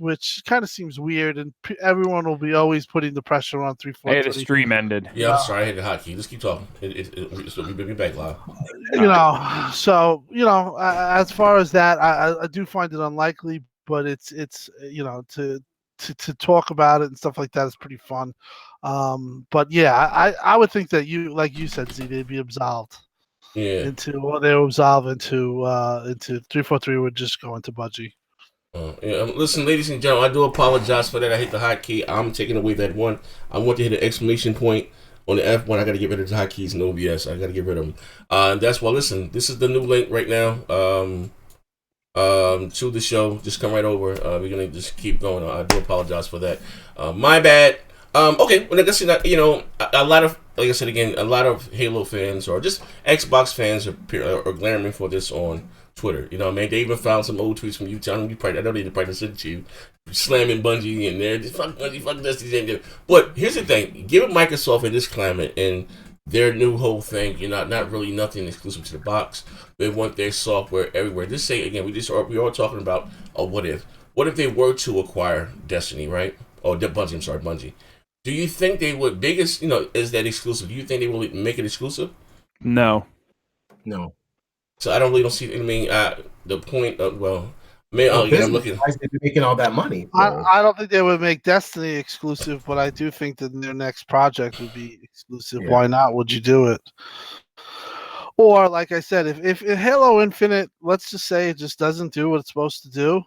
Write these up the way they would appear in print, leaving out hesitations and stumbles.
which kind of seems weird, and everyone will be always putting the pressure on 343. Hey, the stream ended. Yeah, I'm sorry, I hit the hotkey. Let's keep talking. We'll be back live. So as far as that, I do find it unlikely, but it's to talk about it and stuff like that is pretty fun. But yeah, I would think that like you said, Z, they'd be absolved. Yeah. They were absolved into 343 would just go into Bungie. Listen, ladies and gentlemen, I do apologize for that. I hit the hotkey. I'm taking away that one. I want to hit an exclamation point on the F1. I got to get rid of the hotkeys and OBS. I got to get rid of them. That's why. Listen, this is the new link right now. To the show. Just come right over. We're gonna just keep going. I do apologize for that. My bad. Okay. Well, like I said, a lot of, like I said again, a lot of Halo fans or just Xbox fans are glaring for this on Twitter. You know, man, they even found some old tweets from you telling you I know they probably sent it to you, slamming Bungie in there. Just fuck Bungie, fuck this. But here's the thing: given Microsoft in this climate and their new whole thing, not really nothing exclusive to the box. They want their software everywhere. Just say again, we are talking about a what if. What if they were to acquire Destiny, right? Or Bungie? I'm sorry, Bungie. Do you think they would is that exclusive? Do you think they will make it exclusive? No. So I don't see. I mean, the point of I'm looking. Why is they making all that money? I don't think they would make Destiny exclusive, but I do think that their next project would be exclusive. Yeah. Why not? Would you do it? Or, like I said, if Halo Infinite, let's just say it just doesn't do what it's supposed to do,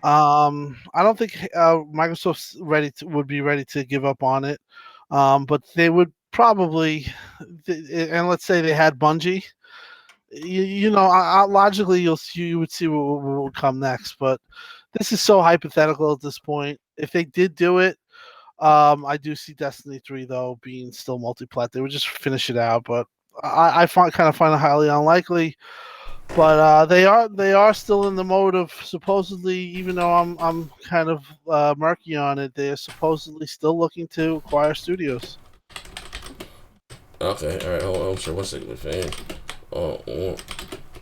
I don't think Microsoft's would be ready to give up on it. But they would probably, and let's say they had Bungie. Logically, you would see what will come next, but this is so hypothetical at this point. If they did do it, I do see Destiny 3 though being still multi-plat. They would just finish it out, but I find it highly unlikely. But they are still in the mode of supposedly, even though I'm kind of murky on it, they're supposedly still looking to acquire studios. Okay, all right, hold on. I'm sure. 1 second, fan.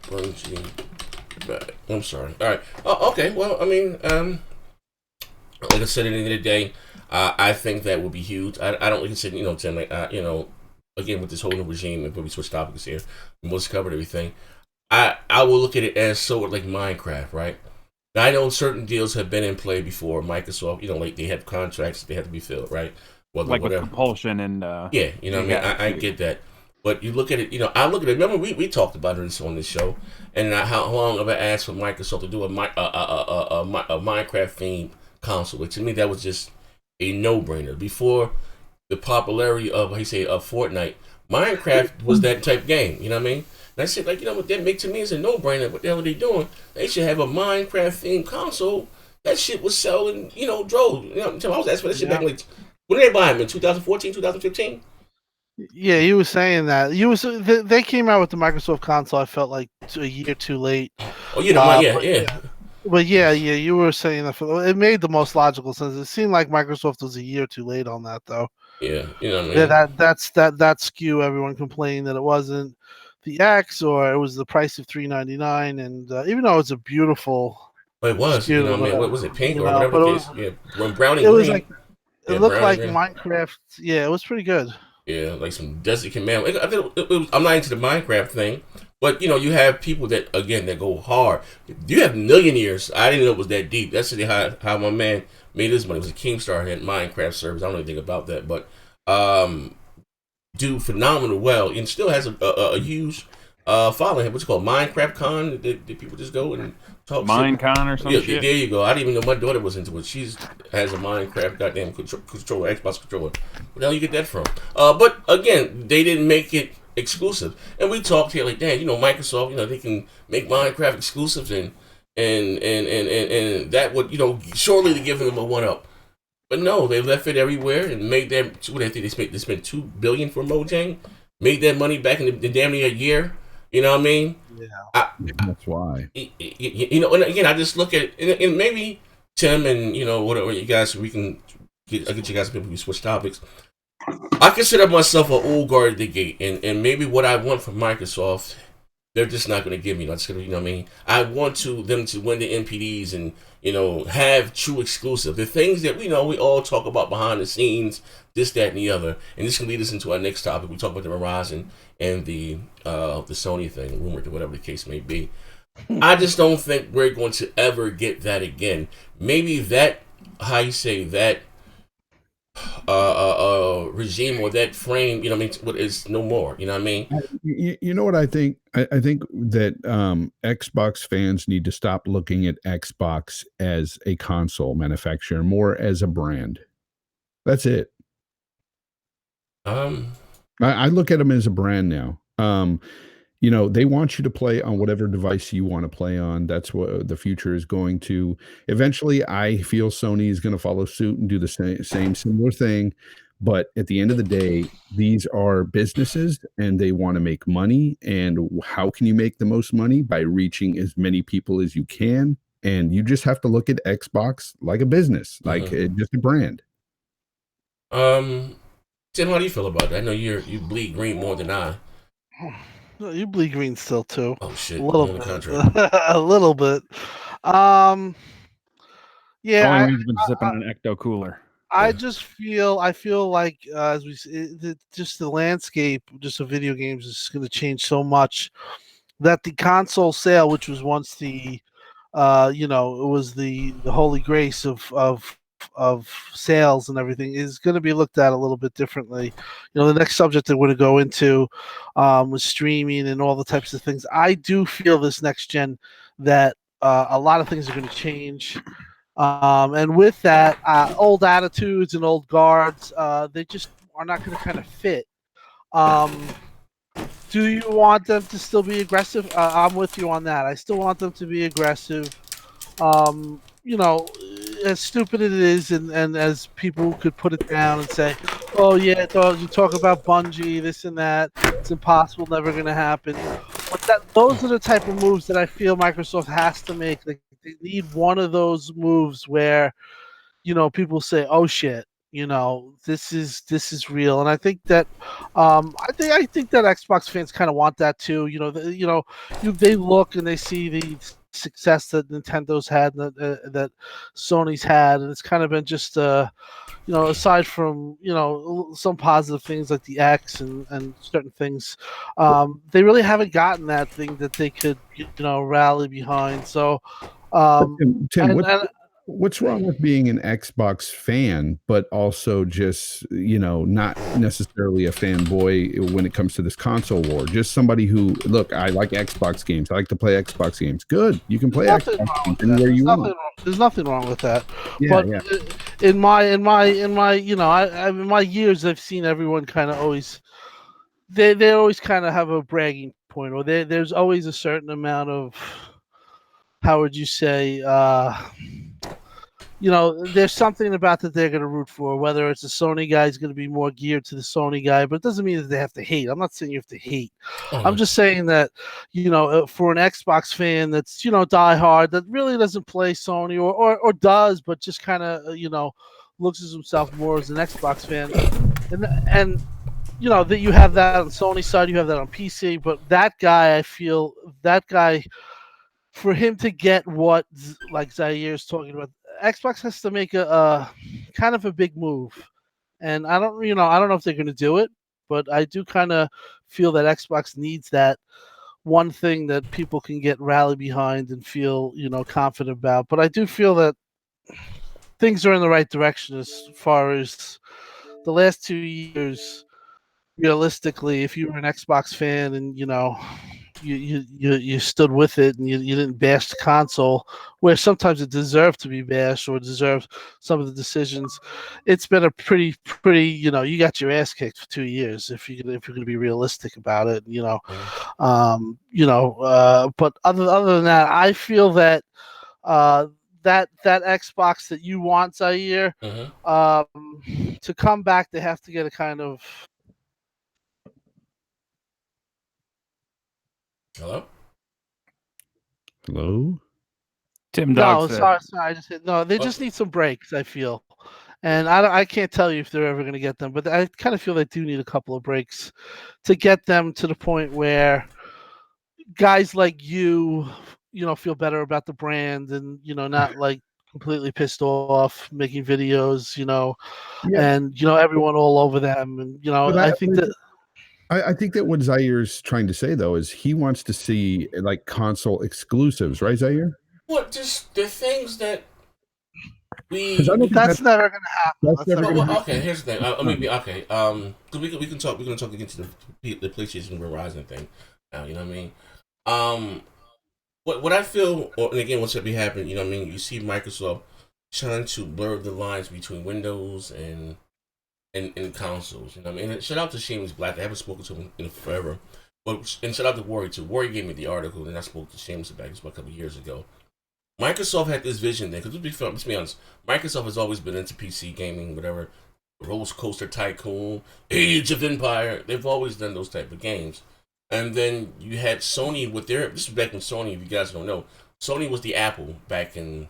Bungie. I'm sorry. All right. Okay. Well, I mean, like I said, at the end of the day, I think that would be huge. I don't like I said, Tim, like, again with this whole new regime, and we switch topics here, we most covered everything. I will look at it as sort of like Minecraft, right? Now, I know certain deals have been in play before. Microsoft, like they have contracts that they have to be filled, right? Well, like with Compulsion and yeah, I get that. But you look at it, I look at it. Remember, we talked about this on this show, and how long have I asked for Microsoft to do a Minecraft themed console? Which to me, that was just a no-brainer. Before the popularity of Fortnite, Minecraft was that type game. You know what I mean? And I said, like, what that makes to me is a no-brainer. What the hell are they doing? They should have a Minecraft themed console. That shit was selling, droves. I was asking for that shit back like, when did they buy them? In 2014, 2015? Yeah, you were saying that. They came out with the Microsoft console. I felt like a year too late. Oh, yeah. But yeah, you were saying that it made the most logical sense. It seemed like Microsoft was a year too late on that, though. Yeah, what I mean? Yeah, that skew. Everyone complaining that it wasn't the X or it was the price of $399, and even though it's a beautiful. But it was. Skew, what was it, pink or whatever the case? Yeah, brown and green. Was like it looked like Minecraft. Yeah, it was pretty good. Yeah, like some Desi Command. I'm not into the Minecraft thing, but you have people that go hard. You have millionaires. I didn't know it was that deep. That's how my man made his money. It was a Keemstar had Minecraft servers. I don't know anything about that, but do phenomenal well and still has a huge following. What's it called? Minecraft Con. Did people just go and talk? Minecon or something? Yeah, there you go. I didn't even know my daughter was into it. She has a Minecraft goddamn controller, Xbox controller. Where the hell you get that from? But again, they didn't make it exclusive. And we talked here like, damn, Microsoft, they can make Minecraft exclusives and that would, surely to give them a one up. But no, they left it everywhere and made them. What I think they spent $2 billion for Mojang, made that money back in the damn near a year. You know what I mean? Yeah. That's why. And again, I just look at it, and maybe Tim and whatever you guys, I'll get you guys, maybe we switch topics. I consider myself an old guard at the gate, and maybe what I want from Microsoft they're just not going to give me. That's going to, you know what I mean? I want them to win the NPDs and, have true exclusive. The things that, we all talk about behind the scenes, this, that, and the other. And this can lead us into our next topic. We talk about the Horizon and the Sony thing, rumored, or whatever the case may be. I just don't think we're going to ever get that again. Maybe that, how you say, that regime or that frame, is no more. You know what I mean? You know what I think? I think that Xbox fans need to stop looking at Xbox as a console manufacturer, more as a brand. That's it. I look at them as a brand now. They want you to play on whatever device you want to play on. That's what the future is going to. Eventually, I feel Sony is going to follow suit and do the same similar thing. But at the end of the day, these are businesses and they want to make money. And how can you make the most money? By reaching as many people as you can. And you just have to look at Xbox like a business, like just a brand. Tim, how do you feel about that? I know you bleed green more than I. You bleed green still too. Oh shit! A little bit. A little bit. Yeah. Only reason been sipping on an Ecto Cooler. I feel like as just the landscape, just of video games is going to change so much that the console sale, which was once the, it was the holy grace of sales and everything, is going to be looked at a little bit differently. The next subject that we're going to go into was streaming and all the types of things. I do feel this next gen that a lot of things are going to change. And with that, old attitudes and old guards, they just are not going to kind of fit. Do you want them to still be aggressive? I'm with you on that. I still want them to be aggressive. As stupid it is, and as people could put it down and say, oh yeah, you talk about Bungie, this and that, it's impossible, never going to happen. But those are the type of moves that I feel Microsoft has to make. Like, they need one of those moves where, people say, "Oh shit, this is real." And I think that, I think that Xbox fans kind of want that too. They look and they see the success that Nintendo's had, and that Sony's had, and it's kind of been just aside from some positive things like the X and certain things, they really haven't gotten that thing that they could rally behind. So Tim, what's wrong with being an Xbox fan, but also just, not necessarily a fanboy when it comes to this console war? Just somebody who, look, I like Xbox games. I like to play Xbox games. Good. You can play Xbox games anywhere you want. There's nothing wrong with that. Yeah, but yeah. in my in my years, I've seen everyone kind of always, they always kind of have a bragging point, or there's always a certain amount of, how would you say, there's something about that they're going to root for. Whether it's a Sony guy is going to be more geared to the Sony guy, but it doesn't mean that they have to hate. I'm not saying you have to hate. I'm just saying that, for an Xbox fan that's, diehard, that really doesn't play Sony or does, but just kind of, looks at himself more as an Xbox fan. And that you have that on Sony side, you have that on PC, but that guy, I feel for him to get what, like Zaire is talking about, Xbox has to make a kind of a big move, and I don't know if they're going to do it, but I do kind of feel that Xbox needs that one thing that people can get rally behind and feel confident about. But I do feel that things are in the right direction as far as the last 2 years. Realistically, if you were an Xbox fan and you stood with it and you didn't bash the console, where sometimes it deserved to be bashed or deserved some of the decisions, it's been a pretty you got your ass kicked for 2 years if you're going to be realistic about it. But other than that, I feel that that Xbox that you want, Zaire, to come back, they have to get a kind of. Hello? Tim Dog said. Sorry. I just said no. They just need some breaks, I feel, and I can't tell you if they're ever going to get them, but I kind of feel they do need a couple of breaks to get them to the point where guys like you know, feel better about the brand and, you know, not like completely pissed off making videos, you know, and, you know, everyone all over them. And, you know, I think that. I think that what Zaire's trying to say though is he wants to see like console exclusives, right, Zaire? What just the things that That's never gonna happen. That's never gonna happen. Okay, here's the thing. Let me be okay. Cause we can talk. We're gonna talk against the PlayStation Verizon thing. Now, you know what I mean. What I feel, and again, what's gonna be happening, you know what I mean. You see Microsoft trying to blur the lines between Windows and consoles. You know what I mean. And shout out to Seamus Black. I haven't spoken to him in forever. But and shout out to Worry too. Worry gave me the article, and I spoke to Seamus about it a couple of years ago. Microsoft had this vision there, because let's be honest, Microsoft has always been into PC gaming, whatever, Roller Coaster Tycoon, Age of Empire. They've always done those type of games. And then you had Sony with their, this is back when Sony, if you guys don't know, Sony was the Apple back in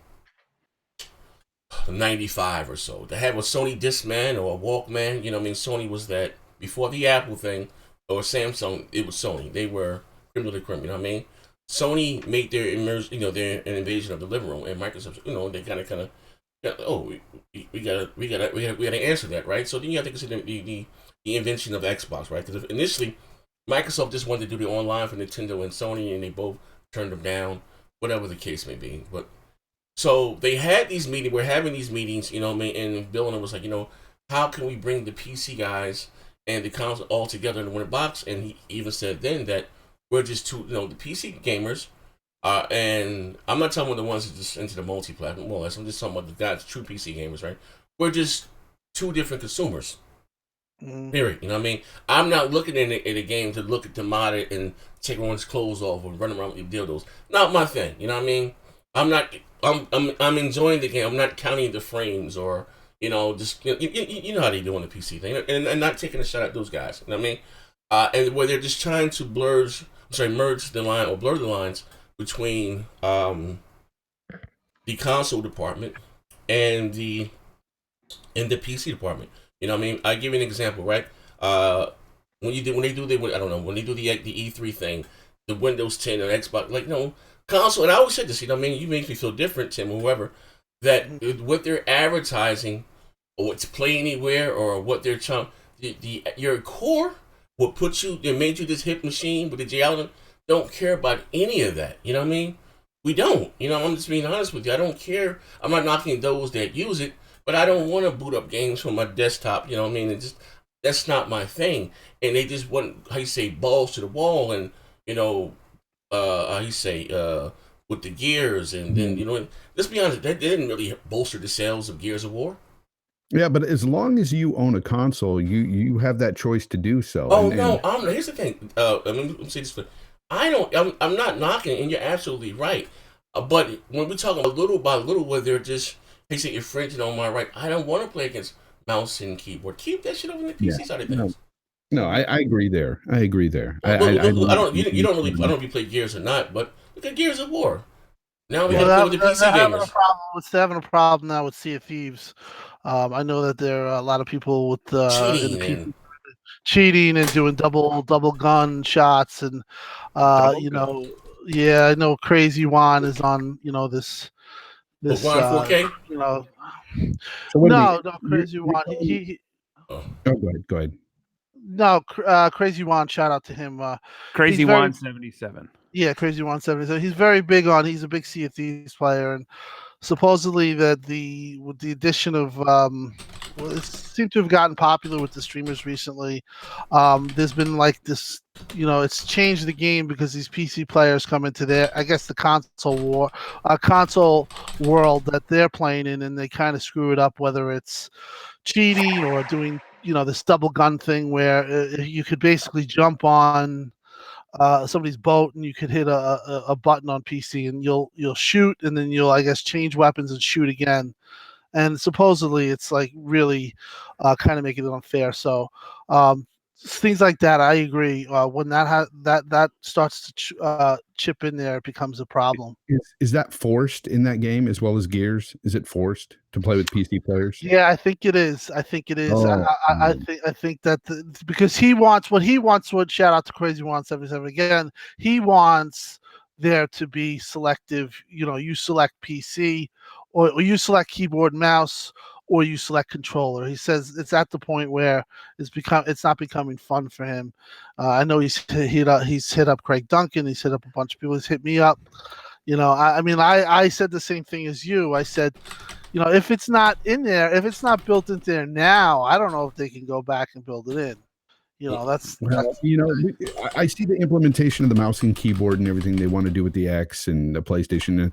95 or so. They had a Sony Discman or a Walkman, you know what I mean? Sony was that, before the Apple thing, or Samsung, it was Sony. They were criminally criminal, you know what I mean? Sony made their their invasion of the living room, and Microsoft, you know, they kind of, we gotta answer that, right? So then you have to consider the invention of Xbox, right? Because initially, Microsoft just wanted to do the online for Nintendo and Sony, and they both turned them down, whatever the case may be. But so they had these meetings. We're having these meetings, you know, and Bill and I was like, you know, how can we bring the PC guys and the console all together in one box? And he even said then that we're just two, you know, the PC gamers, and I'm not talking about the ones that just into the multi-platform, more or less. I'm just talking about the guys, true PC gamers, right? We're just two different consumers. Period. You know what I mean? I'm not looking at a game to look at the mod it and take everyone's clothes off and run around with dildos. Not my thing. You know what I mean? I'm enjoying the game. I'm not counting the frames or, you know, just you know how they do on the PC thing, and not taking a shot at those guys. You know what I mean? And where they're just trying to merge the line or blur the lines between the console department and the PC department. You know what I mean? I give you an example, right? When they do the E3 thing, the Windows 10 or Xbox, like, no console. And I always said this, you know what I mean? You make me feel different, Tim, or whoever, that what they're advertising or what's Play Anywhere or what they're trying, your core. What put you, they made you this hip machine with the J. Don't care about any of that. You know what I mean? We don't. You know, I'm just being honest with you. I don't care. I'm not knocking those that use it, but I don't want to boot up games from my desktop. You know what I mean? That's not my thing. And they just want, how you say, balls to the wall, and, you know, with the Gears, and then, you know, let's be honest, that didn't really bolster the sales of Gears of War. Yeah, but as long as you own a console, you have that choice to do so. Oh, no, here's the thing. Let me say this. I'm not knocking, and you're absolutely right. But when we talk little by little, where they're just, hey, say, infringing on my right, I don't want to play against mouse and keyboard. Keep that shit over in the PC side of things. No, I agree there. I agree there. I don't. You don't really. I don't know if you play Gears or not, but look at Gears of War. Now we have to play with the PC gamers. They're having a problem now with Sea of Thieves. I know that there are a lot of people with cheating and doing double gun shots, and you know, yeah, I know Crazy Juan is on, you know, this Juan 4K. You know, so no, Crazy Juan. Go ahead. No, Crazy Juan. Shout out to him. Crazy Juan 77. Yeah, Crazy Juan 77. He's very big on. He's a big Sea of Thieves player, and supposedly that with the addition of it seemed to have gotten popular with the streamers recently. There's been like this, you know, it's changed the game because these PC players come into their, I guess, the console world that they're playing in, and they kind of screw it up, whether it's cheating or doing, you know, this double gun thing where you could basically jump on somebody's boat and you could hit a button on PC and you'll shoot, and then you'll, I guess, change weapons and shoot again. And supposedly it's like really kind of making it unfair. So things like that. I agree. When that starts to chip in there, it becomes a problem. Is that forced in that game as well as Gears? Is it forced to play with PC players? Yeah, I think it is. I think it is. Oh, I think that because he wants what he wants. What shout out to Crazy 177 again. He wants there to be selective. You know, you select PC, or you select keyboard, mouse, or you select controller. He says it's at the point where it's not becoming fun for him. I know he's hit up Craig Duncan. He's hit up a bunch of people. He's hit me up. You know, I mean, I said the same thing as you. I said, you know, if it's not in there, if it's not built into there now, I don't know if they can go back and build it in. You know, that's you know, I see the implementation of the mouse and keyboard and everything they want to do with the X and the PlayStation. And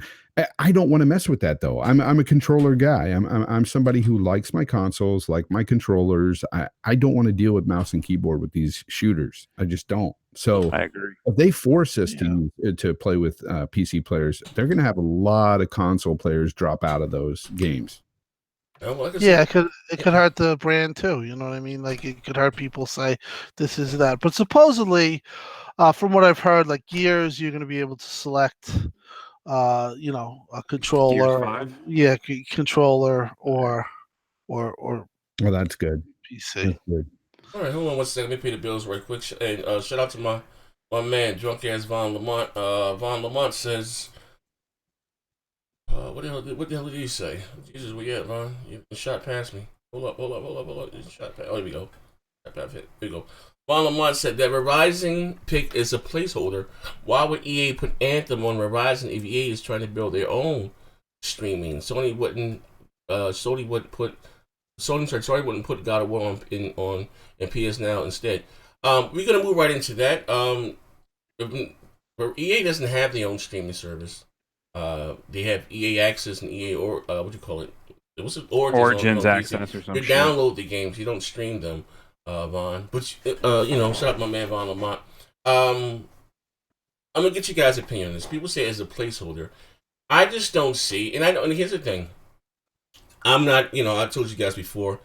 I don't want to mess with that though. I'm a controller guy. I'm somebody who likes my consoles, like my controllers. I don't want to deal with mouse and keyboard with these shooters. I just don't. So I agree. if they force us to play with PC players, they're going to have a lot of console players drop out of those games. Yeah, it could hurt the brand too. You know what I mean? Like it could hurt people say this is that. But supposedly, from what I've heard, like Gears, you're going to be able to select, you know, a controller. Yeah, controller or. Well, that's good. PC. That's good. All right, hold on one second. Let me pay the bills right quick. And shout out to my man, drunk ass Von Lamont. Von Lamont says. What the hell did you say? Jesus, where you at, Ron? You shot past me. Hold up. You shot past. Oh, here we go. Here we go. Von Lamont said that Verizon pick is a placeholder. Why would EA put Anthem on Verizon if EA is trying to build their own streaming? Sony wouldn't put God of War on PS Now instead. We're gonna move right into that. EA doesn't have their own streaming service. They have EA Access and EA or what do you call it? What's it? Origins on Access or something. You download the games. You don't stream them, Vaughn. But you know, shout out my man Vaughn Lamont. I'm gonna get you guys' opinion on this. People say it's a placeholder. I just don't see, and here's the thing. I'm not, you know, I told you guys before.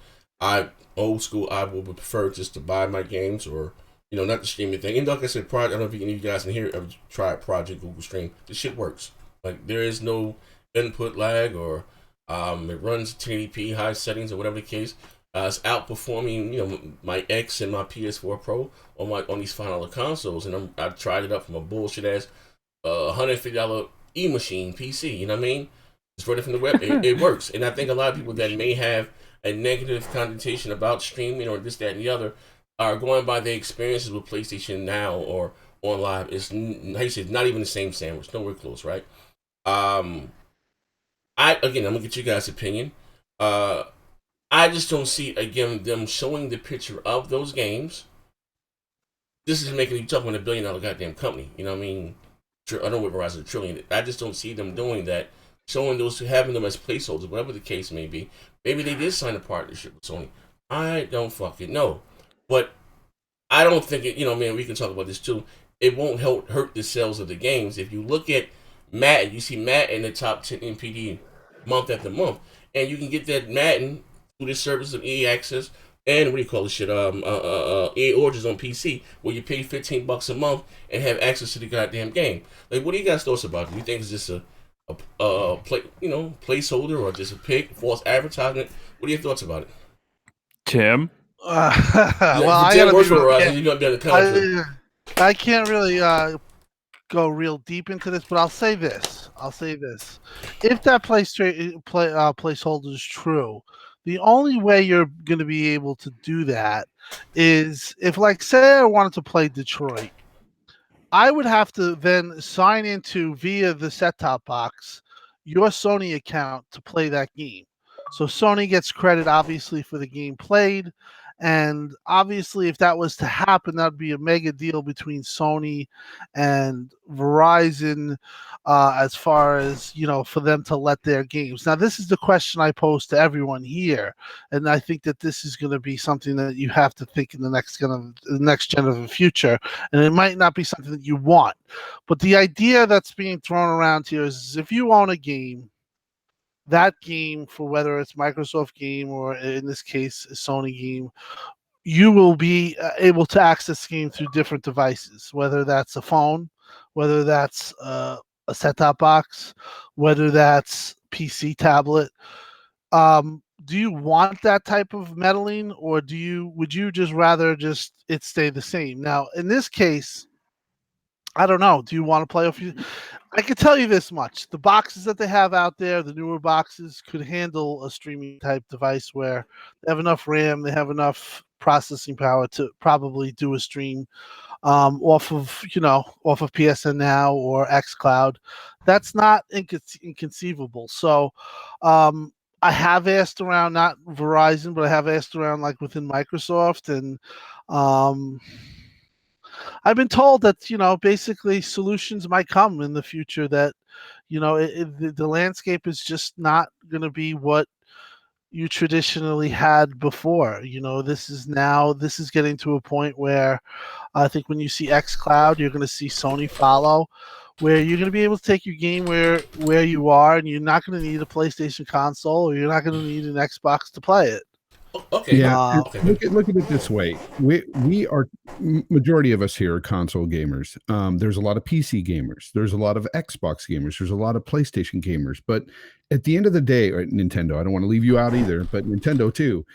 Old school. I would prefer just to buy my games or. You know, not the streaming thing. And like I said, I don't know if any of you guys in here ever tried Project Google Stream. This shit works. Like, there is no input lag or it runs 1080p high settings or whatever the case. It's outperforming, you know, my X and my PS4 Pro on these $5 consoles. And I tried it up from a bullshit ass $150 e-machine PC. You know what I mean? It's running from the web. It works. And I think a lot of people that may have a negative connotation about streaming or this, that, and the other are going by their experiences with PlayStation Now or on live. It's how you say, not even the same sandwich. Nowhere close, right? I'm gonna get you guys' opinion. I just don't see again them showing the picture of those games. This is making you talking about $1 billion goddamn company. You know what I mean? I don't know what Verizon $1 trillion. I just don't see them doing that, showing those, having them as placeholders, whatever the case may be. Maybe they did sign a partnership with Sony. I don't fucking know. But I don't think it, you know, man, we can talk about this too. It won't hurt the sales of the games. If you look at Madden, you see Madden in the top 10 NPD month after month. And you can get that Madden through the service of EA Access and what do you call this shit? EA Origins on PC, where you pay $15 a month and have access to the goddamn game. Like, what do you guys thoughts about it? Do you think it's just a placeholder or just a pick, false advertisement? What are your thoughts about it? Tim? Well, I can't really go real deep into this, but I'll say this. If that placeholder is true, the only way you're going to be able to do that is if, like, say I wanted to play Detroit, I would have to then sign into via the set-top box your Sony account to play that game. So Sony gets credit, obviously, for the game played. And obviously, if that was to happen, that would be a mega deal between Sony and Verizon as far as, you know, for them to let their games. Now, this is the question I pose to everyone here. And I think that this is going to be something that you have to think in the next gen of the future. And it might not be something that you want. But the idea that's being thrown around here is if you own a game, that game, for whether it's Microsoft game or in this case a Sony game, you will be able to access the game through different devices, whether that's a phone, whether that's a set-top box, whether that's PC, tablet. Do you want that type of meddling, or would you just rather just it stay the same? Now, in this case, I don't know. Do you want to play a few? I can tell you this much: the boxes that they have out there, the newer boxes, could handle a streaming type device where they have enough RAM, they have enough processing power to probably do a stream off of PSN Now or XCloud. That's not inconceivable. So I have asked around, not Verizon, but I have asked around like within Microsoft, and I've been told that basically solutions might come in the future that the landscape is just not going to be what you traditionally had before. This is getting to a point where I think when you see xCloud, you're going to see Sony follow, where you're going to be able to take your game where you are, and you're not going to need a PlayStation console, or you're not going to need an Xbox to play it. Okay. Yeah. Okay. Look at it this way. We are, majority of us here are console gamers. There's a lot of PC gamers. There's a lot of Xbox gamers. There's a lot of PlayStation gamers. But at the end of the day, or Nintendo, I don't want to leave you out either, but Nintendo too.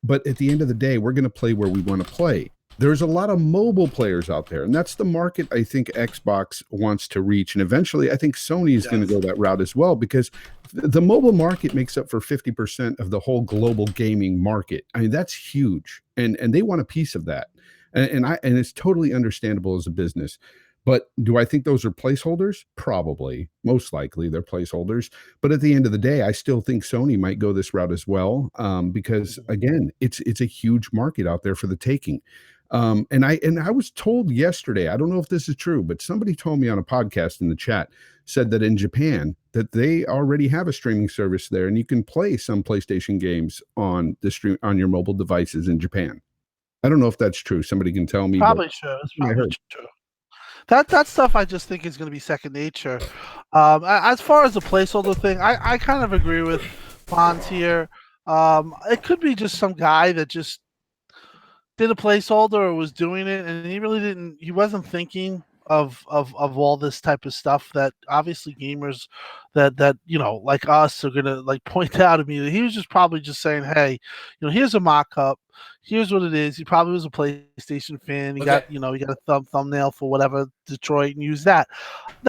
But at the end of the day, we're going to play where we want to play. There's a lot of mobile players out there, and that's the market I think Xbox wants to reach. And eventually, I think Sony is going to go that route as well, because the mobile market makes up for 50% of the whole global gaming market. I mean, that's huge, and they want a piece of that. And it's totally understandable as a business. But do I think those are placeholders? Probably. Most likely they're placeholders. But at the end of the day, I still think Sony might go this route as well, because, again, it's a huge market out there for the taking. And I was told yesterday, I don't know if this is true, but somebody told me on a podcast in the chat, said that in Japan that they already have a streaming service there, and you can play some PlayStation games on the stream on your mobile devices in Japan. I don't know if that's true. Somebody can tell me. Probably true. It's probably true. That stuff I just think is going to be second nature. As far as the placeholder thing, I kind of agree with Bonds here. It could be just some guy that just did a placeholder or was doing it, and he wasn't thinking of all this type of stuff that obviously gamers that like us are gonna like point out immediately. He was just probably just saying, hey, here's a mock-up, here's what it is. He probably was a PlayStation fan. He got he got a thumbnail for whatever Detroit and used that.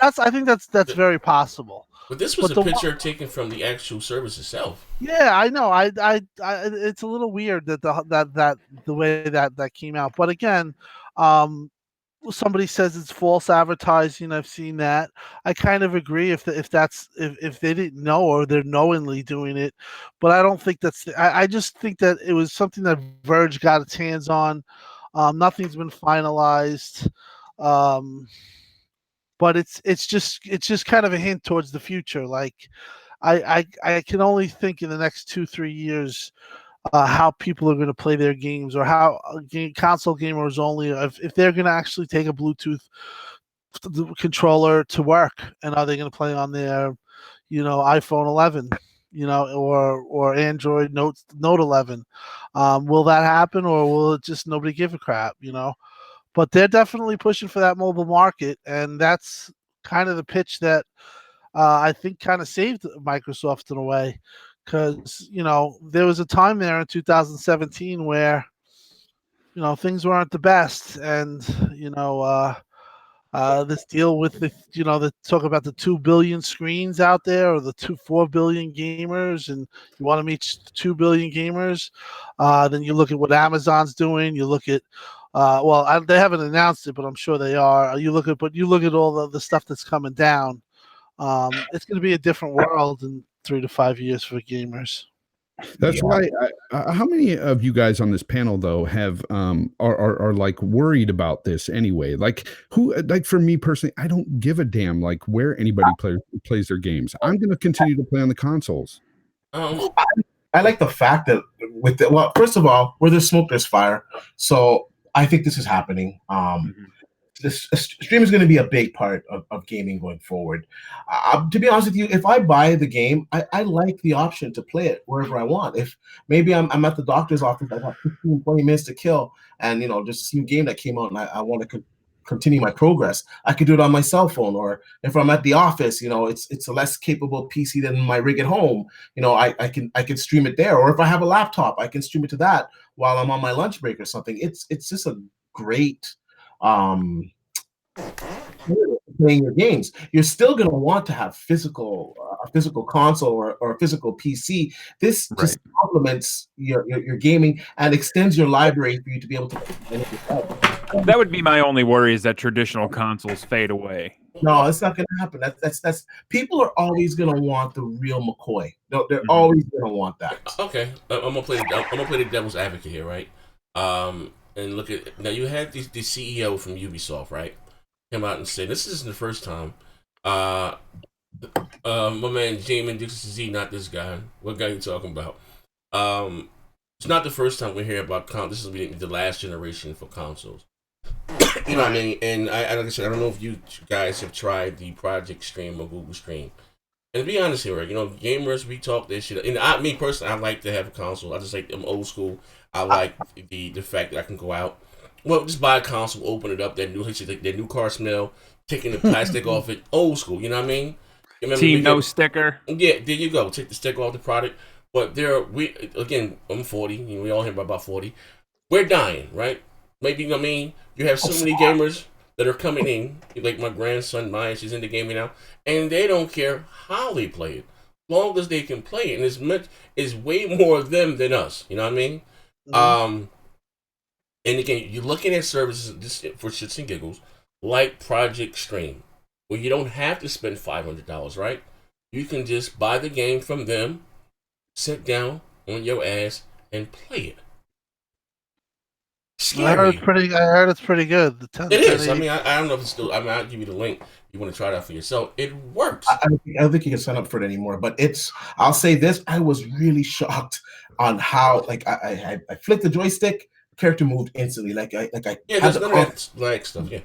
I think that's very possible. But this was a picture taken from the actual service itself. Yeah, I know. I it's a little weird that the way that came out. But again, somebody says it's false advertising. I've seen that. I kind of agree if they didn't know or they're knowingly doing it, but I don't think that's. I just think that it was something that Verge got its hands on. Nothing's been finalized. But it's just kind of a hint towards the future. Like I can only think in the next 2-3 years how people are going to play their games, or how console gamers only if they're going to actually take a Bluetooth controller to work, and are they going to play on their iPhone 11 or Android Note 11. Will that happen, or will it just nobody give a crap? But they're definitely pushing for that mobile market, and that's kind of the pitch that I think kind of saved Microsoft in a way, because there was a time there in 2017 where things weren't the best, and this deal with the talk about the 2 billion screens out there, or the 4 billion gamers, and you want to meet 2 billion gamers. Then you look at what Amazon's doing. You look at they haven't announced it, but I'm sure they are. You look at all the stuff that's coming down. It's going to be a different world in 3 to 5 years for gamers. That's why. How many of you guys on this panel though have are like worried about this anyway? Like for me personally, I don't give a damn like where anybody plays their games. I'm going to continue to play on the consoles. I like the fact that first of all, where there's smoke, there's fire. So I think this is happening. stream is going to be a big part of gaming going forward. To be honest with you, if I buy the game, I like the option to play it wherever I want. If maybe I'm at the doctor's office, I got 15, 20 minutes to kill, and there's a new game that came out, and I want to continue my progress. I could do it on my cell phone, or if I'm at the office, it's a less capable PC than my rig at home. I can stream it there, or if I have a laptop, I can stream it to that while I'm on my lunch break or something. It's just a great playing your games. You're still going to want to have a physical console or a physical PC. This just complements your gaming and extends your library for you to be able to play it. That would be my only worry, is that traditional consoles fade away. No, it's not going to happen. That's people are always going to want the real McCoy. They're always going to want that. Okay, I'm gonna play the devil's advocate here, right? And look at now. You had the CEO from Ubisoft, right? Came out and said this isn't the first time. My man Jamin Dixie, not this guy. What guy you talking about? It's not the first time we hear about this is the last generation for consoles. You know what I mean? And like I said, I don't know if you guys have tried the Project Stream or Google Stream. And to be honest here, right, gamers, we talk this shit. And me personally, I like to have a console. I just like them old school. I like the fact that I can go out. Well, just buy a console, open it up, that new car smell, taking the plastic off it, old school. You know what I mean? Team no sticker. Yeah, there you go. Take the sticker off the product. But I'm 40. We all here about 40. We're dying, right? Maybe you have so many gamers that are coming in, like my grandson Maya, she's into gaming now, and they don't care how they play it, long as they can play it, and it's way more of them than us. You know what I mean? Mm-hmm. And again, you're looking at services just for shits and giggles, like Project Stream, where you don't have to spend $500, right? You can just buy the game from them, sit down on your ass, and play it. Scary. I heard it's pretty good. It is. I mean, I don't know if it's still. I mean, I'll give you the link. You want to try it out for yourself? It works. I don't think you can sign up for it anymore. But I'll say this: I was really shocked on how I flicked the joystick, character moved instantly. Yeah, there's none of that lag stuff. Yeah,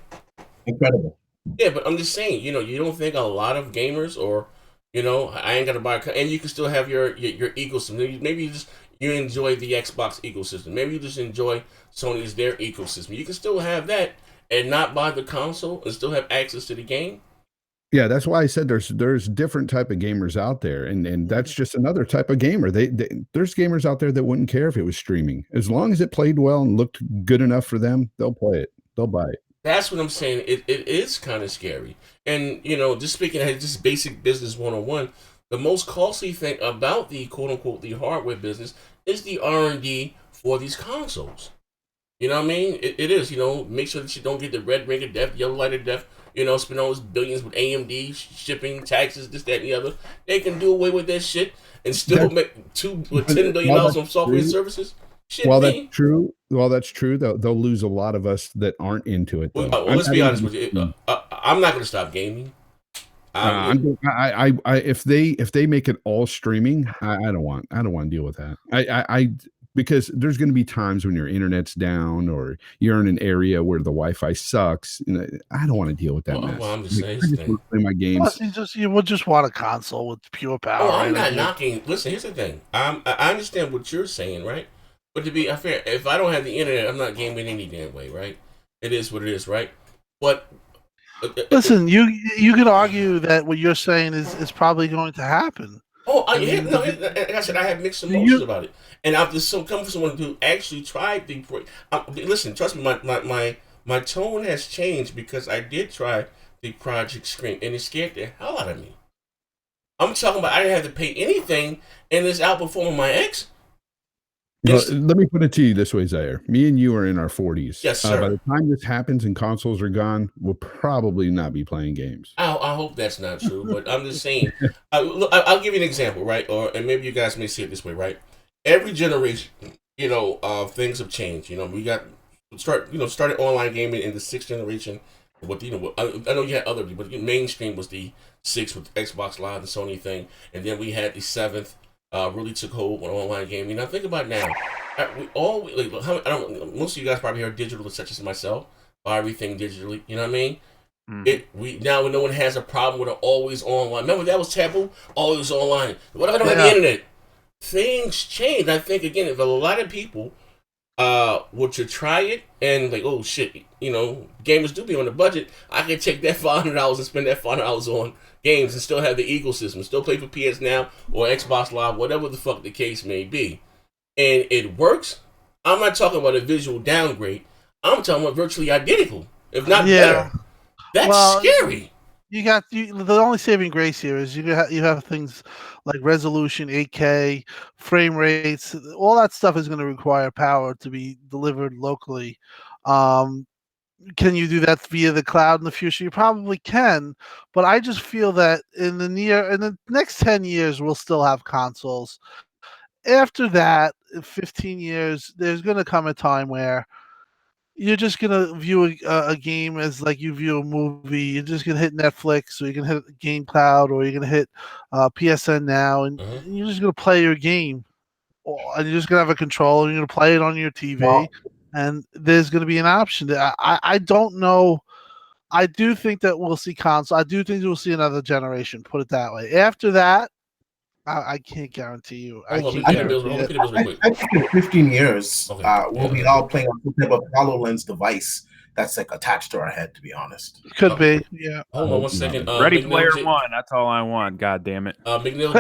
incredible. Yeah, but I'm just saying, you don't think a lot of gamers, or I ain't got to buy and you can still have your ecosystem. Maybe you enjoy the Xbox ecosystem. Maybe you just enjoy Sony's their ecosystem. You can still have that and not buy the console and still have access to the game. Yeah, that's why I said there's different type of gamers out there, and that's just another type of gamer. There's gamers out there that wouldn't care if it was streaming, as long as it played well and looked good enough for them. They'll play it. They'll buy it. That's what I'm saying. It is kind of scary. And just speaking of just basic business 101. The most costly thing about the quote-unquote the hardware business is the R&D for these consoles. You know what I mean? It is, make sure that you don't get the red ring of death, yellow light of death, spend all those billions with AMD, shipping, taxes, this, that, and the other. They can do away with that shit and still make $10 billion on software services. Shit, that's true, they'll lose a lot of us that aren't into it. Well, let's be honest with you. I'm not going to stop gaming. If they make it all streaming, I don't want to deal with that. Because there's going to be times when your internet's down or you're in an area where the Wi-Fi sucks. I don't want to deal with that mess. Well, I'm just saying. Play my games. You would just want a console with pure power. I'm not knocking. Listen, here's the thing. I understand what you're saying, right? But to be fair, if I don't have the internet, I'm not gaming any damn way, right? It is what it is, right? But listen, you could argue that what you're saying is probably going to happen. Like I said, I have mixed emotions about it, and I've just come from someone who actually tried the. Listen, trust me, my tone has changed because I did try the Project Stream, and it scared the hell out of me. I'm talking about I didn't have to pay anything, and it's outperforming my ex. Let me put it to you this way, Zaire. Me and you are in our 40s. Yes, sir. By the time this happens and consoles are gone, we'll probably not be playing games. I hope that's not true, but I'm just saying. I'll give you an example, right? And maybe you guys may see it this way, right? Every generation, things have changed. We started online gaming in the 6th generation. But I know you had other, but mainstream was the 6th with Xbox Live and Sony thing, and then we had the 7th. Really took hold on online gaming. Now think about it now. Most of you guys probably are digital, such as myself. buy everything digitally. You know what I mean? Mm. Now no one has a problem with an always online. Remember that was taboo? Always online. What if I don't have Yeah. the internet? Things change. I think again, if a lot of people were to try it and like, oh shit, you know, gamers do be on the budget. I can take that $500 and spend that $500 on games and still have the ecosystem, still play for PS Now or Xbox Live, whatever the fuck the case may be, and it works. I'm not talking about a visual downgrade. I'm talking about virtually identical, if not better. That's scary. The only saving grace here is you have things like resolution, 8K, frame rates. All that stuff is going to require power to be delivered locally. Can you do that via the cloud in the future? You probably can, but I just feel that in the next 10 years, we'll still have consoles. After that, in 15 years, there's going to come a time where you're just gonna view a game as like you view a movie. You're just gonna hit Netflix, or you're gonna hit Game Cloud, or you're gonna hit PSN Now, and you're just gonna play your game, and you're just gonna have a controller. And you're gonna play it on your TV, Well, and there's gonna be an option. I don't know. I do think that we'll see console. I do think we'll see another generation. Put it that way. After that, I can't guarantee you. Hold on, pay the bills real quick. I think in 15 years, Okay. we'll be all playing on some type of HoloLens device that's like attached to our head, to be honest. Could be, yeah. Hold on 1 second. Ready McNeil Player J- One. That's all I want. God damn it. McNeil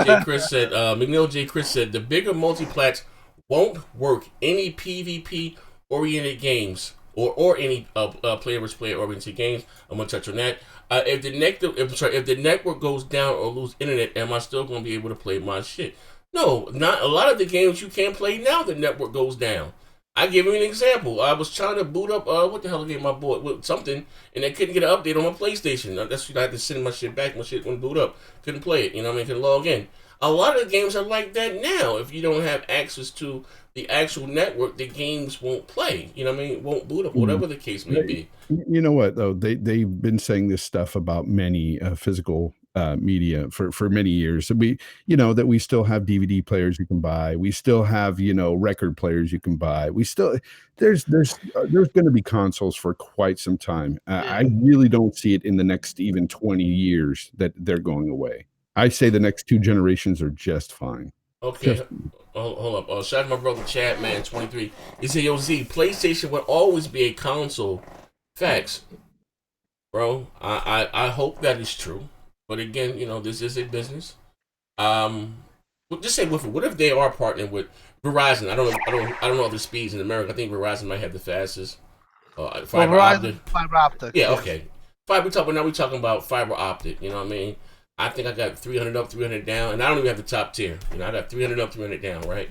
J. Chris said the bigger multiplats won't work any PvP oriented games or any player versus player oriented games. I'm gonna touch on that. If the network goes down or lose internet, am I still gonna be able to play my shit? No, not a lot of the games you can't play now. The network goes down. I give you an example. I was trying to boot up what the hell game my boy with something, and I couldn't get an update on my PlayStation. That's I had to send my shit back. My shit wouldn't boot up. Couldn't play it. You know what I mean? Couldn't log in. A lot of the games are like that now. If you don't have access to the actual network, the games won't play. You know what I mean? Won't boot up, whatever the case may be. You know what though? They've been saying this stuff about many physical media for many years. So that we still have DVD players you can buy. We still have record players you can buy. We still there's going to be consoles for quite some time. I really don't see it in the next even 20 years that they're going away. I say the next 2 generations are just fine. Okay. Hold up. Shout out to my brother Chad, man, 23. He said, yo, Z, PlayStation will always be a console. Facts. Bro, I hope that is true. But again, this is a business. Just say with it. What if they are partnering with Verizon? I don't know if the speeds in America. I think Verizon might have the fastest fiber optic. Fiber optic. Yeah, okay. Now we're talking about fiber optic, you know what I mean? I think I got 300 up, 300 down, and I don't even have the top tier. I got 300 up, 300 down, right?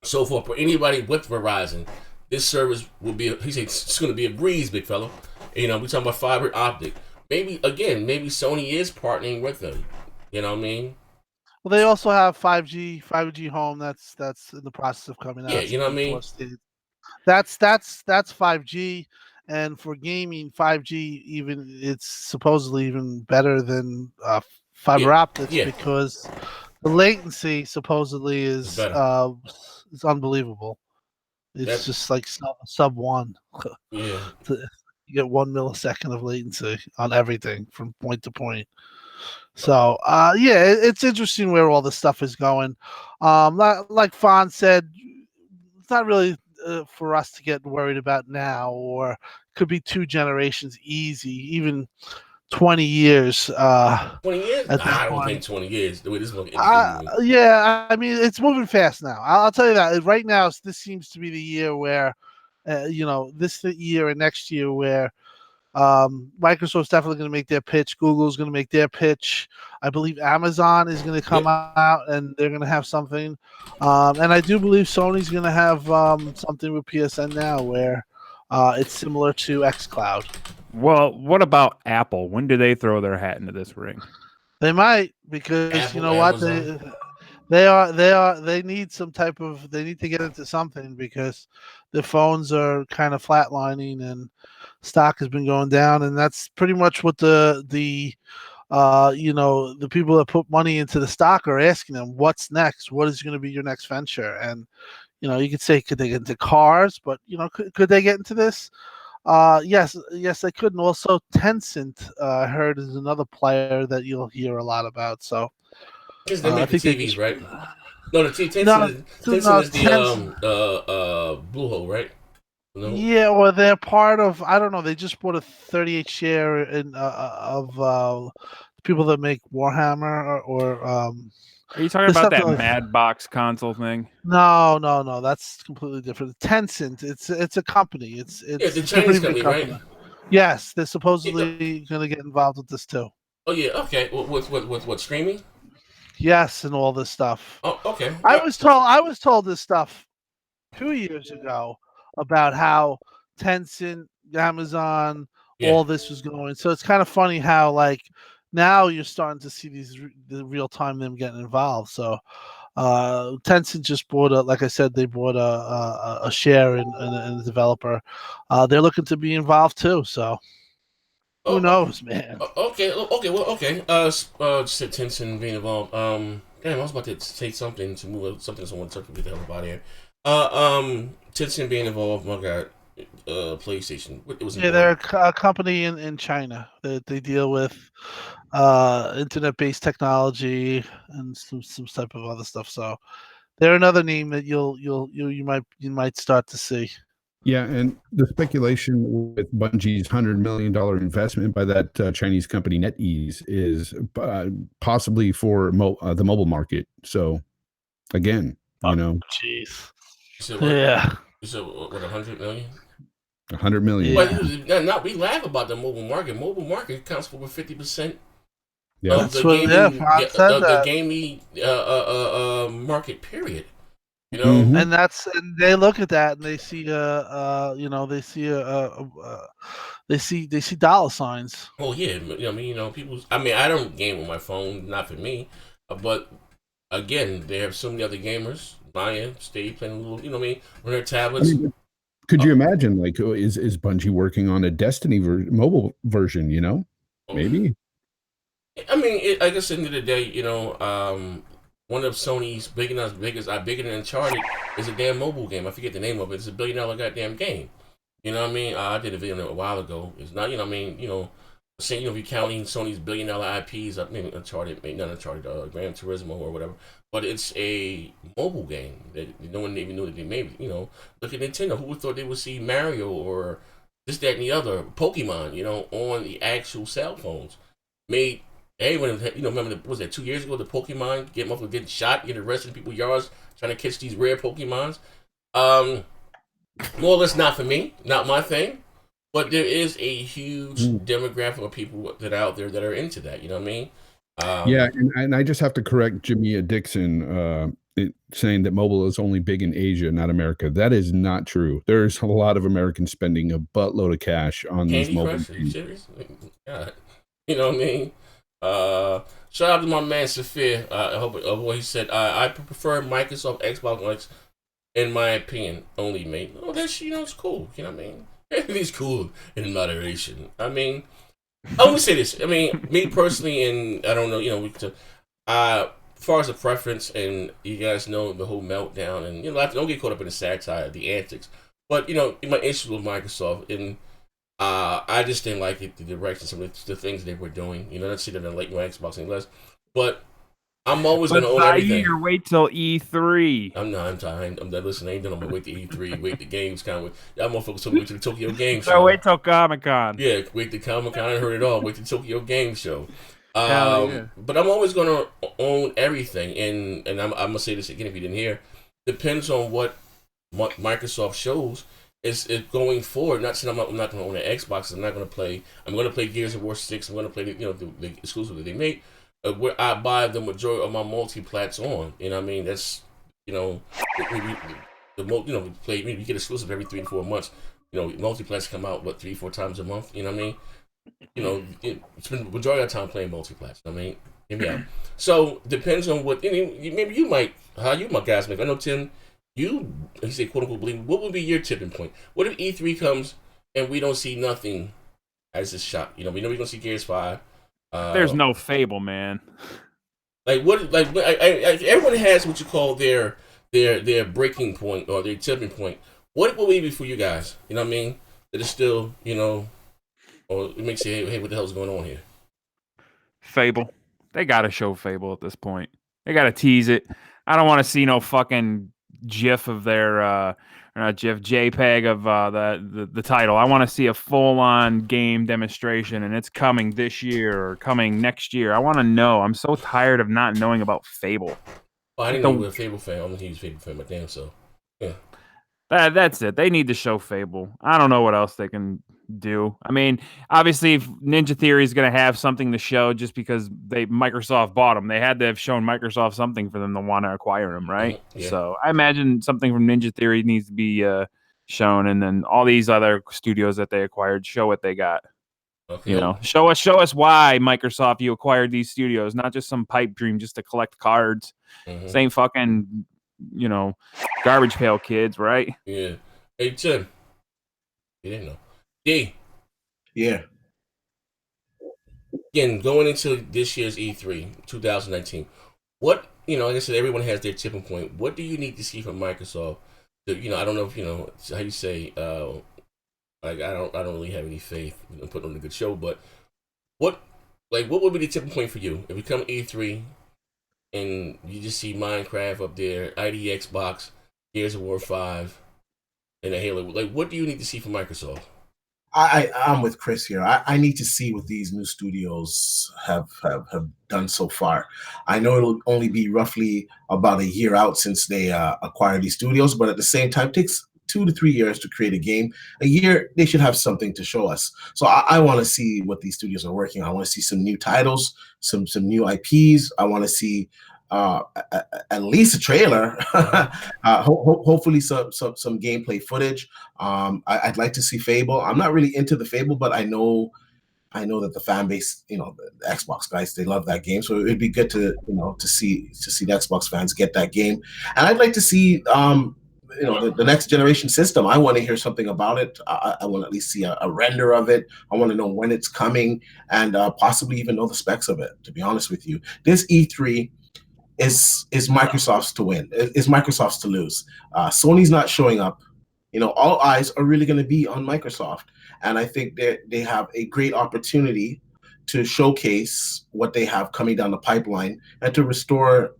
So for anybody with Verizon, this service will be, he said it's going to be a breeze, big fella. We're talking about fiber optic. Maybe Sony is partnering with them. You know what I mean? Well, they also have 5G home. That's in the process of coming out. Yeah, you know what I mean? That's 5G. And for gaming, 5G it's supposedly even better than fiber optics because the latency supposedly is unbelievable. It's just like sub 1. Yeah, you get 1 millisecond of latency on everything from point to point. So it's interesting where all this stuff is going. Like Fawn said, it's not really for us to get worried about now, or could be 2 generations easy, even 20 years. 20 years? I don't think 20 years. The way this looking. Yeah, I mean, it's moving fast now. I'll tell you that. Right now, this seems to be the year where, this year and next year where Microsoft's definitely going to make their pitch. Google's going to make their pitch. I believe Amazon is going to come out and they're going to have something. And I do believe Sony's going to have something with PSN Now where it's similar to xCloud. Well, what about Apple? When do they throw their hat into this ring? They might, because Amazon. they need some type of, they need to get into something because the phones are kind of flatlining and stock has been going down, and that's pretty much what the the people that put money into the stock are asking them, "What's next? What is going to be your next venture?" And you could say, could they get into cars? But could they get into this? Yes, they could. And also, Tencent, I heard, is another player that you'll hear a lot about. So Because they make the TVs, right? No, the Tencent no, is the Blue Hole, right? No? Yeah, or they're part of. I don't know. They just bought a 38 share in of people that make Warhammer or Are you talking about that like, Madbox console thing? No. That's completely different. Tencent. It's a company. It's the Chinese company, right? Yes, they're supposedly going to get involved with this too. Oh yeah, okay. With what, streaming? Yes, and all this stuff. Oh, okay. I was told this stuff 2 years ago about how Tencent, Amazon, all this was going. So it's kind of funny how like now you're starting to see the real time them getting involved. So Tencent just bought like I said, they bought a share in a developer. They're looking to be involved too. So who knows, man? Okay. Said Tencent being involved. Damn, I was about to say something to move something. Someone took me the hell about here. Tencent being involved. My God, PlayStation. It was they're a company in China that they deal with internet-based technology and some type of other stuff. So they're another name that you might start to see. Yeah, and the speculation with Bungie's $100 million investment by that Chinese company NetEase is possibly for the mobile market. So, again, jeez, yeah. So what, 100 million? 100 million. But we laugh about the mobile market. Mobile market accounts for over 50% of the gaming market. Period. And they look at that and they see they see dollar signs. Oh yeah, people. I don't game on my phone, not for me, but again, they have so many other gamers. Maya, stay playing a little, on their tablets. Could you imagine, like, is Bungie working on a Destiny mobile version? Maybe. I guess at the end of the day, one of Sony's bigger than Uncharted is a damn mobile game. I forget the name of it. It's $1 billion goddamn game. You know what I mean? I did a video a while ago. It's not, saying, if you're counting Sony's $1 billion IPs, maybe Uncharted, not Uncharted, Gran Turismo or whatever, but it's a mobile game that no one even knew that they made. Look at Nintendo. Who would thought they would see Mario or this, that, and the other, Pokemon, on the actual cell phones? Made everyone, remember, was that 2 years ago, the Pokemon getting shot, getting arrested in people's yards, trying to catch these rare Pokemons? More or less not for me, not my thing. But there is a huge demographic of people that are out there that are into that. You know what I mean? Yeah, and I just have to correct Jamia Dixon saying that mobile is only big in Asia, not America. That is not true. There's a lot of Americans spending a buttload of cash on these mobile games. Are you serious? God. You know what I mean? Shout out to my man Saphir. I hope what he said. I prefer Microsoft Xbox One, in my opinion, only, mate. Oh, that's it's cool. You know what I mean? Everything's cool in moderation. I'm gonna say this. Me personally, and I don't know. As far as the preference, and you guys know the whole meltdown, and don't get caught up in the satire, the antics. But my issue with Microsoft, and I just didn't like the direction, some of the things they were doing. Not see that I like my Xbox any less, but I'm always going to own everything. Or wait till E3. I'm tired. I'm not listening. I ain't done. I'm going to wait to E3, wait the games kind of. Y'all motherfuckers told me wait to the Tokyo Game Show. So wait till Comic-Con. Yeah, wait till Comic-Con. I heard it all. Wait till Tokyo Game Show. But I'm always going to own everything. And I'm going to say this again if you didn't hear. Depends on what Microsoft shows. It's going forward. Not saying I'm not going to own an Xbox. I'm not going to play. I'm going to play Gears of War 6. I'm going to play the exclusive that they make. Where I buy the majority of my multi-plats on. You know what I mean? That's we play. We get exclusive every 3 to 4 months. Multi-plats come out 3-4 times a month. You know what I mean? It's been the majority of the time playing multi-plats. I mean, yeah. So depends on what. Maybe you might. How you my guys make. I know Tim. You say quote unquote believe. What would be your tipping point? What if E3 comes and we don't see nothing as a shot? We know we're gonna see Gears 5. There's no Fable, man. Like what? Like everyone has what you call their breaking point or their tipping point. What will it be for you guys? You know what I mean? That is still, or it makes you, hey, what the hell's going on here? Fable. They gotta show Fable at this point. They gotta tease it. I don't want to see no fucking GIF of their not GIF, JPEG of the title. I want to see a full-on game demonstration, and it's coming this year or coming next year. I want to know. I'm so tired of not knowing about Fable. Oh, I didn't know you were a Fable fan. I'm a huge Fable fan, but damn, so yeah. That's it. They need to show Fable. I don't know what else they can do. I mean, obviously, if Ninja Theory is going to have something to show just because Microsoft bought them. They had to have shown Microsoft something for them to want to acquire them, right? Yeah. So I imagine something from Ninja Theory needs to be shown, and then all these other studios that they acquired show what they got. Okay. Show us why Microsoft you acquired these studios, not just some pipe dream just to collect cards. Same fucking garbage pail kids, right? Yeah. Hey Tim. You didn't know. D. Yeah. Again, going into this year's E3 2019, what like I said, everyone has their tipping point. What do you need to see from Microsoft? I don't know if how you say. Like I don't really have any faith in putting on a good show, but what would be the tipping point for you if you come E3 and you just see Minecraft up there, ID Xbox, Gears of War 5, and a Halo? Like, what do you need to see from Microsoft? I'm with Chris here. I need to see what these new studios have done so far. I know it'll only be roughly about a year out since they acquired these studios, but at the same time, it takes 2 to 3 years to create a game. A year, they should have something to show us. So I want to see what these studios are working on. I want to see some new titles, some new IPs. I want to see at least a trailer. Hopefully some gameplay footage. I'd like to see Fable. I'm not really into the Fable, but I know that the fan base, the Xbox guys, they love that game. So it'd be good to to see the Xbox fans get that game. And I'd like to see the next generation system. I want to hear something about it. I want to at least see a render of it. I want to know when it's coming and possibly even know the specs of it. To be honest with you, this E3 is Microsoft's to win. It's Microsoft's to lose. Sony's not showing up. All eyes are really going to be on Microsoft, and I think they have a great opportunity to showcase what they have coming down the pipeline and to restore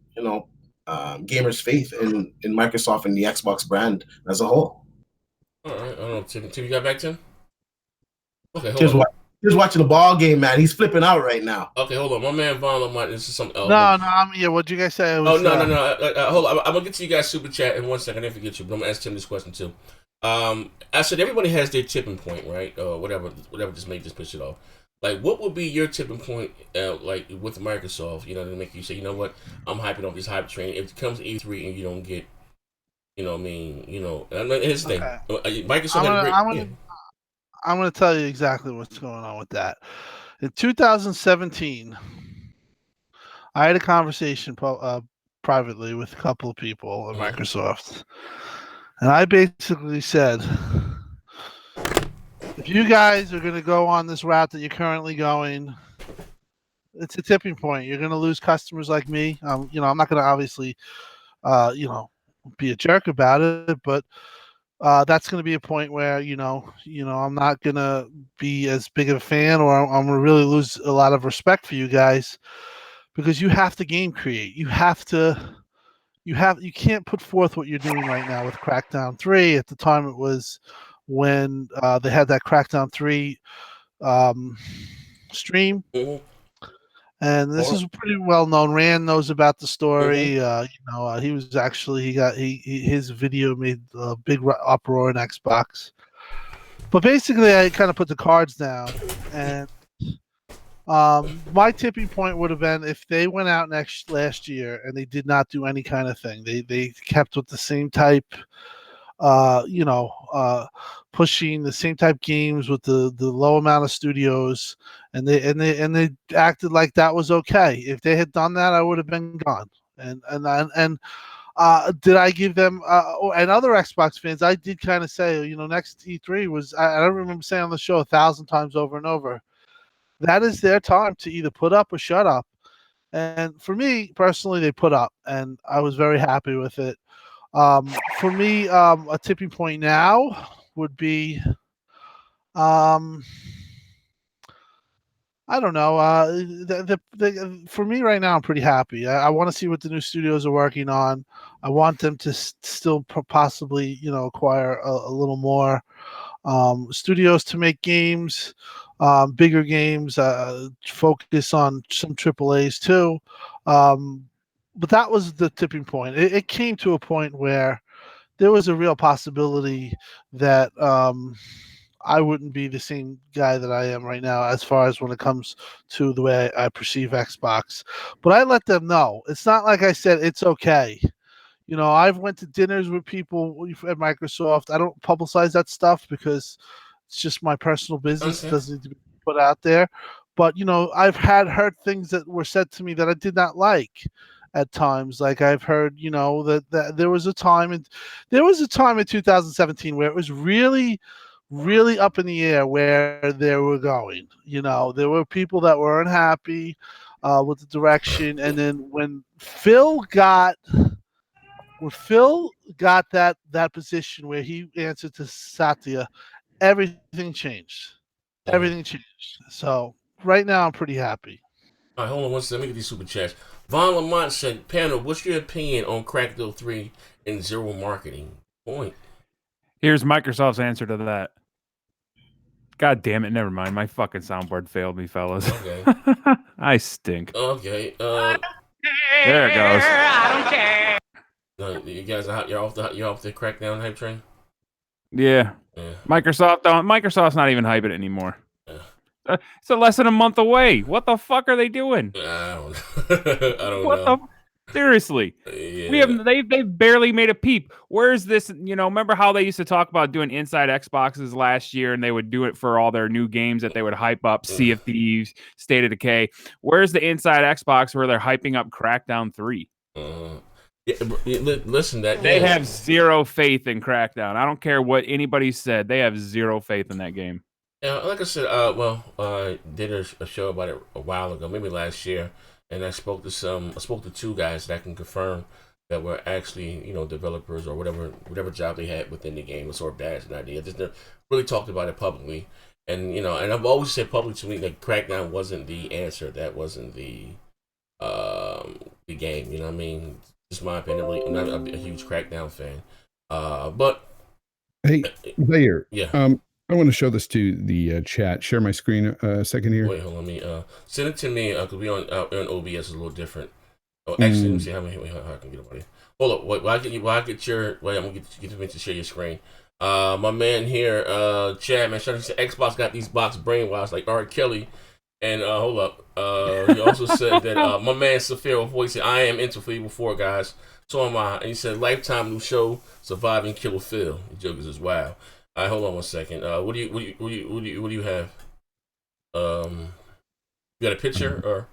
gamers' faith in Microsoft and the Xbox brand as a whole. All right, I don't know. Tim, you got back, Tim? Okay, Just watching the ball game, man. He's flipping out right now. Okay, hold on. My man Von Lamont, this is something else. No. What'd you guys say? No. Hold on. I'm gonna get to you guys super chat in 1 second. I didn't forget you, but I'm gonna ask Tim this question too. I said everybody has their tipping point, right? Whatever just made this push it off. Like, what would be your tipping point, like with Microsoft? To make you say, you know what, I'm hyping up this hype train. If it comes to E3 and you don't get, here's the thing. Microsoft. I'm going to tell you exactly what's going on with that. In 2017, I had a conversation privately with a couple of people at Microsoft, and I basically said, if you guys are going to go on this route that you're currently going, it's a tipping point. You're going to lose customers like me. I'm not going to obviously, be a jerk about it, but that's going to be a point where I'm not going to be as big of a fan, or I'm going to really lose a lot of respect for you guys, because you have to game create. You can't put forth what you're doing right now with Crackdown 3. At the time, it was when they had that Crackdown 3 stream. Mm-hmm. And this is pretty well known. Rand knows about the story. He was actually his video made a big uproar in Xbox. But basically, I kind of put the cards down, and my tipping point would have been if they went out last year and they did not do any kind of thing. They kept with the same type, pushing the same type games with the low amount of studios, and they acted like that was okay. If they had done that, I would have been gone. And did I give them and other Xbox fans? I did kind of say, next E3 was. I don't remember saying on the show 1,000 times over and over. that is their time to either put up or shut up. And for me personally, they put up, and I was very happy with it. For me, a tipping point now would be, um, I don't know. For me right now, I'm pretty happy. I want to see what the new studios are working on. I want them to still possibly, acquire a little more studios to make games, bigger games, focus on some AAAs too. But that was the tipping point. It came to a point where there was a real possibility that I wouldn't be the same guy that I am right now as far as when it comes to the way I perceive Xbox. But I let them know. It's not like I said it's okay. I've went to dinners with people at Microsoft. I don't publicize that stuff because it's just my personal business. It doesn't need to be put out there. But, I've heard things that were said to me that I did not like at times. Like I've heard, that there was a time in 2017 where it was really, really up in the air where they were going. There were people that were unhappy with the direction. And then when Phil got that position where he answered to Satya, everything changed. Everything changed. So right now I'm pretty happy. All right, hold on one second. Let me get these super chats. Von Lamont said, "Panel, what's your opinion on Crackdown 3 and zero marketing?" Point. Here's Microsoft's answer to that. God damn it! Never mind. My fucking soundboard failed me, fellas. Okay. I stink. Okay. There it goes. I don't care. You guys are you're off the Crackdown hype train. Yeah. Microsoft's not even hyping it anymore. It's less than a month away. What the fuck are they doing? I don't know. Seriously. Yeah. They've barely made a peep. Where's this, remember how they used to talk about doing inside Xboxes last year, and they would do it for all their new games that they would hype up, Sea of Thieves, State of Decay. Where's the inside Xbox where they're hyping up Crackdown 3? Listen, they have zero faith in Crackdown. I don't care what anybody said. They have zero faith in that game. Yeah, like I said, I did a show about it a while ago, maybe last year, and I spoke to two guys that I can confirm that were actually, developers or whatever job they had within the game. It's sort of bad as an idea. Just never really talked about it publicly, and and I've always said publicly to me that Crackdown wasn't the answer. That wasn't the game. You know what I mean? Just my opinion. Really, I'm not a huge Crackdown fan, but hey, Layer. Yeah. I want to show this to the chat. Share my screen a second here. Wait, hold on. Let me send it to me because we on OBS is a little different. Oh, actually, let me see how I can get it on here. Hold up. Wait, I'm gonna get you to share your screen. My man here, Chad, man, shout out to Xbox got these box brainwashed like R. Kelly. And hold up. He also said that my man Saphir voice said, "I am into Fable 4, guys. So am I." And he said, "Lifetime new show, Survive and Kill Phil." The jokers is wow. All right, hold on one second. What do you have? You got a picture or?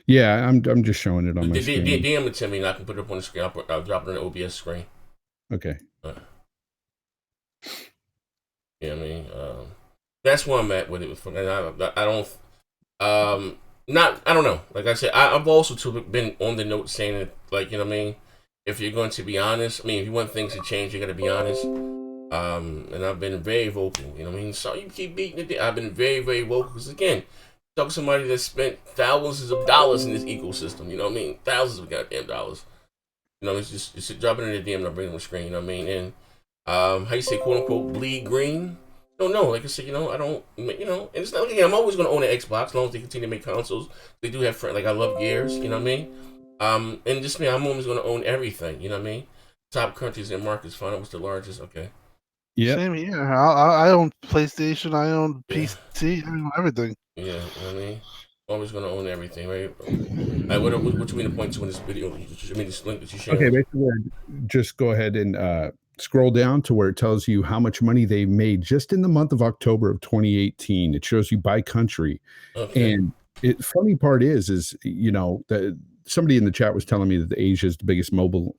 Yeah, I'm just showing it on my screen. DM it to me, and I can put it up on the screen. I'll drop it on the OBS screen. Okay. Yeah, I mean, that's where I'm at with it. And I don't know. Like I said, I've also been on the note saying that, like, if you're going to be honest, if you want things to change, you got to be honest. And I've been very vocal, so you keep beating it. I've been very, very vocal because, again, talk to somebody that spent thousands of dollars in this ecosystem, thousands of goddamn dollars. It's just dropping in the DM and I'll bring them on the screen, and how you say, quote unquote, bleed green? No, like I said, I don't, and it's not, again, I'm always going to own an Xbox as long as they continue to make consoles. They do have friends, like I love Gears, and just me, I'm always going to own everything, Top countries and markets, find out what's the largest, okay. Yeah. Same here. I own PlayStation. I own PC. I own everything. Yeah, always going to own everything, right? What you mean to point to in this video? This link that you shared? Okay, basically, just go ahead and scroll down to where it tells you how much money they made just in the month of October of 2018. It shows you by country. Okay. And funny part is that somebody in the chat was telling me that Asia is the biggest mobile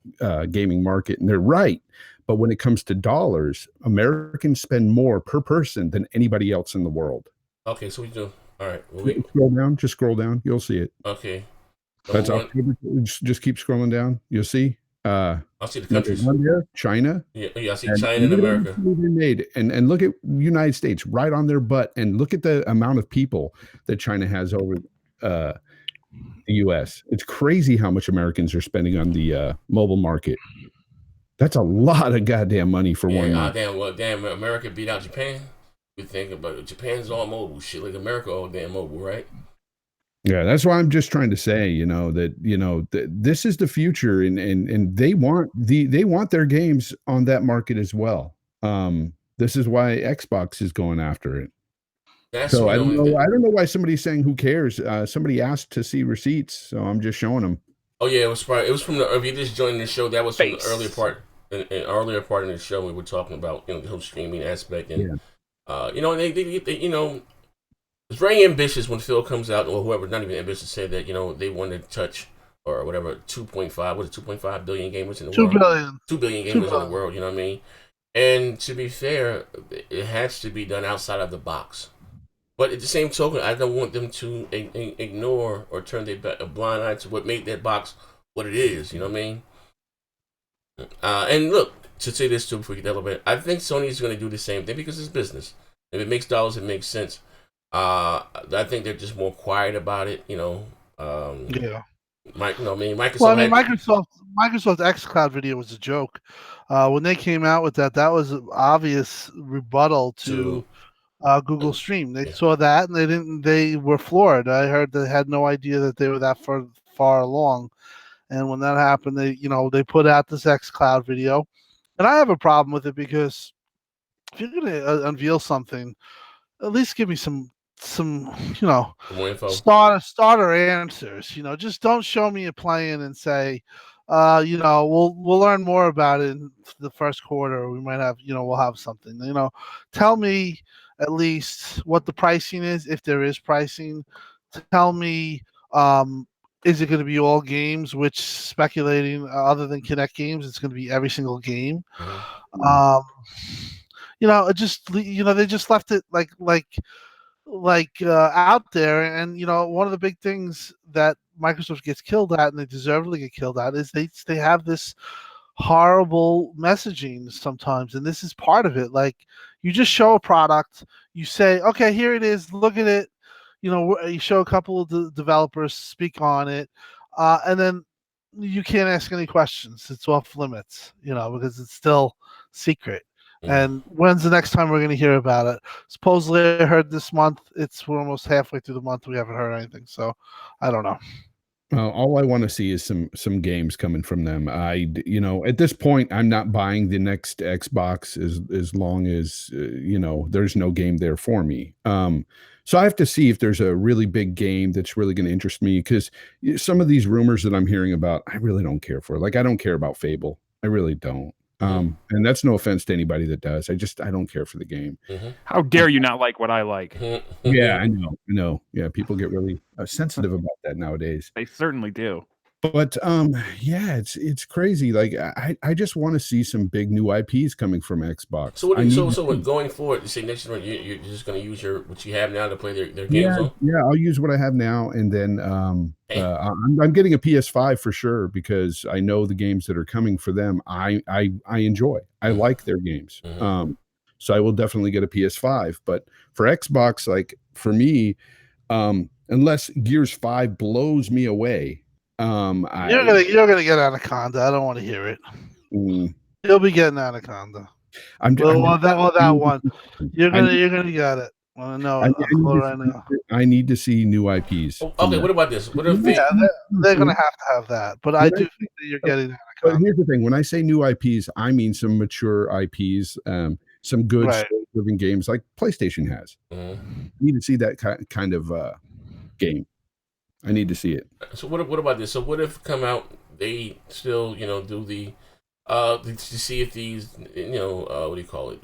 gaming market, and they're right. But when it comes to dollars, Americans spend more per person than anybody else in the world. Okay, so we do. All right. Well, Scroll down. Just scroll down. You'll see it. okay. That's Number one, October. Just keep scrolling down. You'll see. I'll see the Number countries. one there, China. Yeah, I see And China and look at how America. much money they made, and look at United States right on their butt, and look at the amount of people that China has over the U.S. It's crazy how much Americans are spending on the mobile market. That's a lot of goddamn money for one month. Damn, America beat out Japan. We think about it. Japan's all mobile shit, like America all damn mobile, right? Yeah, that's why I'm just trying to say, this is the future, and they want their games on that market as well. This is why Xbox is going after it. So I don't know why somebody's saying who cares. Somebody asked to see receipts, so I'm just showing them. Oh yeah, it was from the. If you just joined the show, that was from the earlier part. An earlier part in the show, we were talking about the whole streaming aspect, and they it's very ambitious when Phil comes out, or whoever, not even ambitious, say that they want to touch or whatever 2.5, was it 2.5 billion gamers in the world? 2 billion gamers in the world. You know what I mean? And to be fair, it has to be done outside of the box. But at the same token, I don't want them to ignore or turn a blind eye to what made that box what it is. You know what I mean? And look, to say this too before we get a little bit, I think Sony is going to do the same thing because it's business. If it makes dollars, it makes sense. I think they're just more quiet about it. Yeah. Microsoft. Well, I mean, Microsoft's xCloud video was a joke. When they came out with that was an obvious rebuttal to Google Stream. They saw that and they were floored. I heard they had no idea that they were that far along. And when that happened, they put out this xCloud video, and I have a problem with it because if you're going to unveil something, at least give me some more info. starter answers. Just don't show me it playing and say, we'll learn more about it in the first quarter. We might have, we'll have something. Tell me at least what the pricing is, if there is pricing. Tell me, is it going to be all games? Which, speculating, other than Kinect games, it's going to be every single game. It just they just left it out there, and one of the big things that Microsoft gets killed at, and they deservedly get killed at, is they have this horrible messaging sometimes, and this is part of it. Like, you just show a product, you say, okay, here it is, look at it. You show a couple of the developers speak on it, and then you can't ask any questions. It's off limits, because it's still secret. And when's the next time we're going to hear about it? Supposedly, I heard this month. We're almost halfway through the month. We haven't heard anything, so I don't know. All I want to see is some games coming from them. At this point, I'm not buying the next Xbox as long as there's no game there for me. So I have to see if there's a really big game that's really going to interest me, because some of these rumors that I'm hearing about, I really don't care for. Like, I don't care about Fable. I really don't. And that's no offense to anybody that does. I don't care for the game. How dare you not like what I like? Yeah, I know. Yeah, people get really sensitive about that nowadays. They certainly do. But yeah, it's crazy. Like, I just want to see some big new IPs coming from Xbox. So going forward, you say next year you're just going to use what you have now to play their games on? Yeah, I'll use what I have now, and then I'm getting a PS5 for sure, because I know the games that are coming for them. I enjoy. I like their games. So I will definitely get a PS5. But for Xbox, like, for me, unless Gears 5 blows me away. You're gonna get Anaconda. I don't want to hear it. You'll be getting Anaconda. That one. You're gonna get it. I need to see new IPs. Okay, what about this? What if they're gonna have that? But I do think that you're getting Anaconda. But here's the thing: when I say new IPs, I mean some mature IPs, some good story-driven games like PlayStation has. I need to see that kind of game. I need to see it. So what about this? So what if come out, they still do the to see if these what do you call it,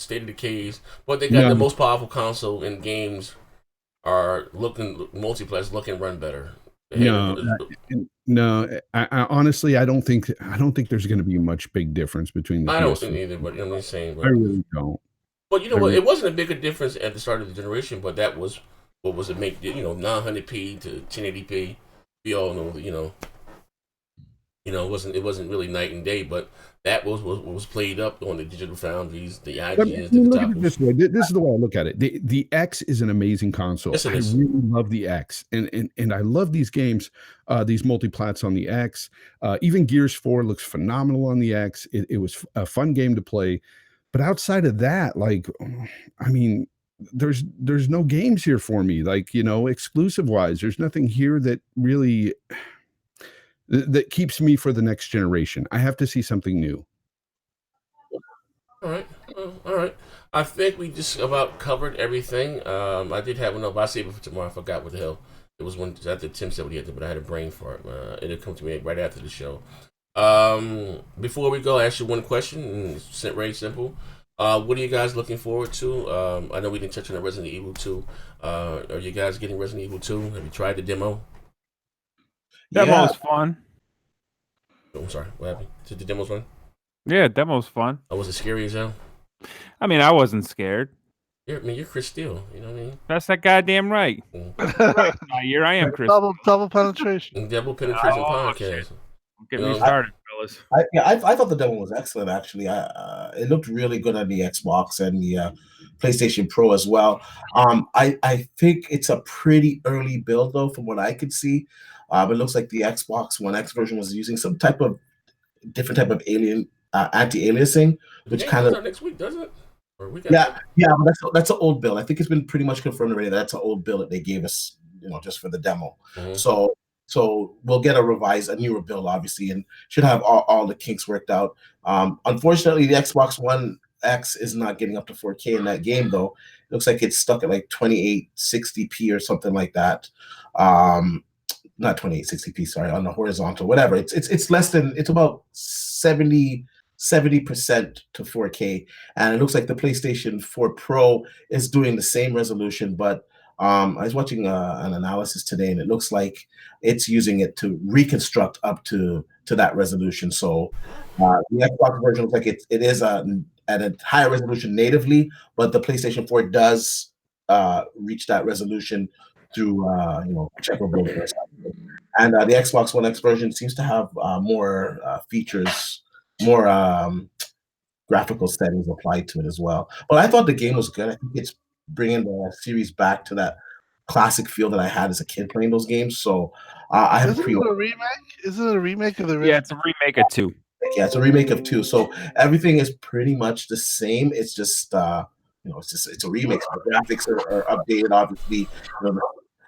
state of decays, but they got the most powerful console, and games are multiplex looking run better. No. I honestly, I don't think there's going to be much big difference between the. I don't think either, but I'm just saying. I really don't. But what? It wasn't a bigger difference at the start of the generation, but that was what was it make 900p to 1080p. We all know it wasn't really night and day, but that was played up on the digital foundries, the IGNs, the Look at it Kotakus. this way. This is the way I look at it. The X is an amazing console. Yes, it is. I really love the X, and I love these games, these multiplats on the X. Even Gears 4 looks phenomenal on the X. It was a fun game to play, but outside of that, like, I mean, there's no games here for me. Like, exclusive wise, there's nothing here that really that keeps me for the next generation. I have to see something new. All right. All right. I think we just about covered everything. I did have one up. I'll save it for tomorrow. I forgot what the hell. It was one after Tim said what he had to, but I had a brain fart. It'll come to me right after the show. Before we go, I ask you one question, and it's very simple. What are you guys looking forward to? I know we didn't touch on the Resident Evil 2. Are you guys getting Resident Evil 2? Have you tried the demo? Demo was fun. Oh, I'm sorry. What happened? Did the demos run? Yeah, demo's fun. Oh, was it scary as hell? I mean, I wasn't scared. You're Chris Steele. You know what I mean? That's that goddamn right. Here I am, Chris. Double penetration. Double penetration podcast. Get me started, fellas. I thought the demo was excellent. Actually, it looked really good on the Xbox and the PlayStation Pro as well. I think it's a pretty early build though, from what I could see. It looks like the Xbox One X version was using some different type of anti-aliasing, which kind of next week, doesn't it? Or we yeah. But that's an old build. I think it's been pretty much confirmed already. That's an old build that they gave us, just for the demo. Mm-hmm. So we'll get a newer build, obviously, and should have all the kinks worked out. Unfortunately, the Xbox One X is not getting up to 4K in that game, though. It looks like it's stuck at like 2860p or something like that. Not 2860p, sorry, on the horizontal, whatever. It's less than, it's about 70% to 4K. And it looks like the PlayStation 4 Pro is doing the same resolution, but I was watching an analysis today, and it looks like it's using it to reconstruct up to that resolution. So the Xbox version looks like it is at a higher resolution natively, but the PlayStation 4 does reach that resolution through checkable. And the Xbox One X version seems to have more features, more graphical settings applied to it as well. But I thought the game was good. I think it's bringing the series back to that classic feel that I had as a kid playing those games. So I have Isn't it a remake? Isn't it a remake of the original? Yeah, it's a remake of 2. Yeah, it's a remake of 2. So everything is pretty much the same. It's just it's a remake. So the graphics are updated, obviously.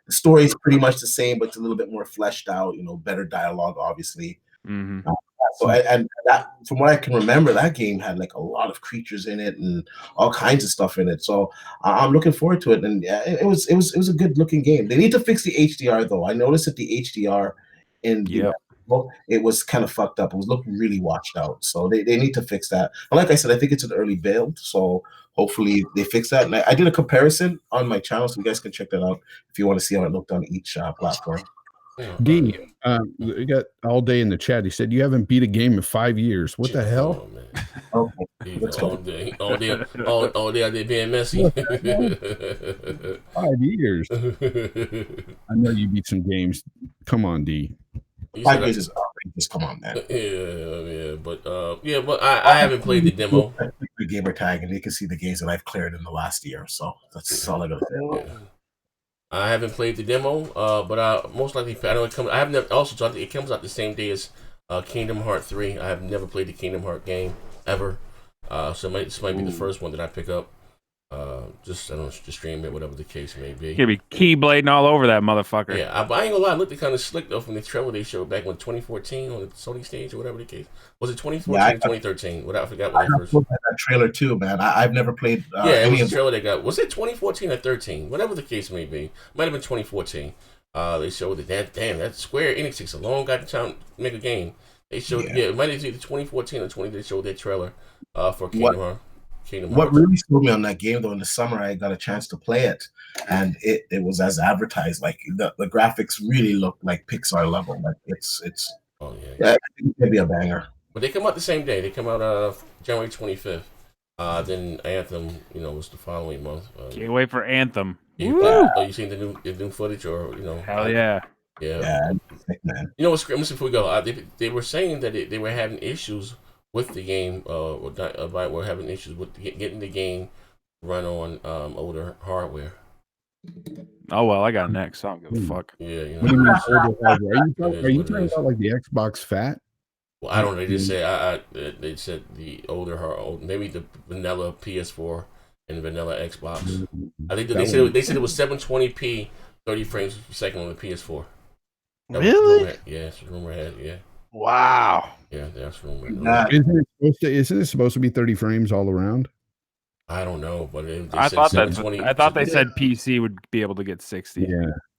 The story is pretty much the same, but it's a little bit more fleshed out. Better dialogue, obviously. Mm-hmm. So and that, from what I can remember, that game had like a lot of creatures in it and all kinds of stuff in it. So I'm looking forward to it. And yeah, it was a good looking game. They need to fix the HDR though. I noticed that the HDR in it was kind of fucked up. It was looking really washed out. So they need to fix that. But like I said, I think it's an early build. So hopefully they fix that. And I did a comparison on my channel, so you guys can check that out if you want to see how it looked on each platform. D, we got all day in the chat. He said, "You haven't beat a game in 5 years. What the hell?" Oh, all day I did being messy. 5 years. I know you beat some games. Come on, D. 5 years is outrageous. Come on, man. Yeah, but I haven't played the demo. The gamer tag, and they can see the games that I've cleared in the last year. So that's all I gotta say. Yeah. I haven't played the demo, but I most likely I know it comes. I have never also. It comes out the same day as Kingdom Hearts 3. I have never played the Kingdom Hearts game ever, so this might be the first one that I pick up. Just stream it, whatever the case may be. You're gonna be keyblading all over that motherfucker. Yeah, I ain't gonna lie. It looked kind of slick though from the trailer they showed back in 2014 on the Sony stage or whatever the case. Was it 2014 or 2013? I forgot when they first. That trailer too, man. I've never played. It was the trailer they got. Was it 2014 or 13? Whatever the case may be. Might have been 2014. They showed that that Square Enix takes a long goddamn time to make a game. They showed it might have been 2014 or 20. They showed their trailer for Kingdom Hearts. What really sold me on that game, though, in the summer, I got a chance to play it, and it was as advertised. Like the graphics really look like Pixar level. Like it's. Oh yeah, it could be a banger. But they come out the same day. They come out January 25th. Then Anthem, was the following month. Can't wait for Anthem. You seen the new footage or Hell yeah. Yeah. Man. You know what's great? Before we go, they were saying that they were having issues with the game. Were having issues with getting the game run on older hardware. Oh well, I got next. I don't give a fuck. Yeah, What do you mean older hardware? Are you talking about like the Xbox Fat? Well, I don't know. They just say they said the older maybe the vanilla PS4 and vanilla Xbox. I think they said it was 720p, 30 frames per second on the PS4. Really? Yeah, it's rumor had. Yeah. Wow. Yeah, that's rumor. Isn't it supposed to be 30 frames all around? I don't know, but I thought they said PC would be able to get 60.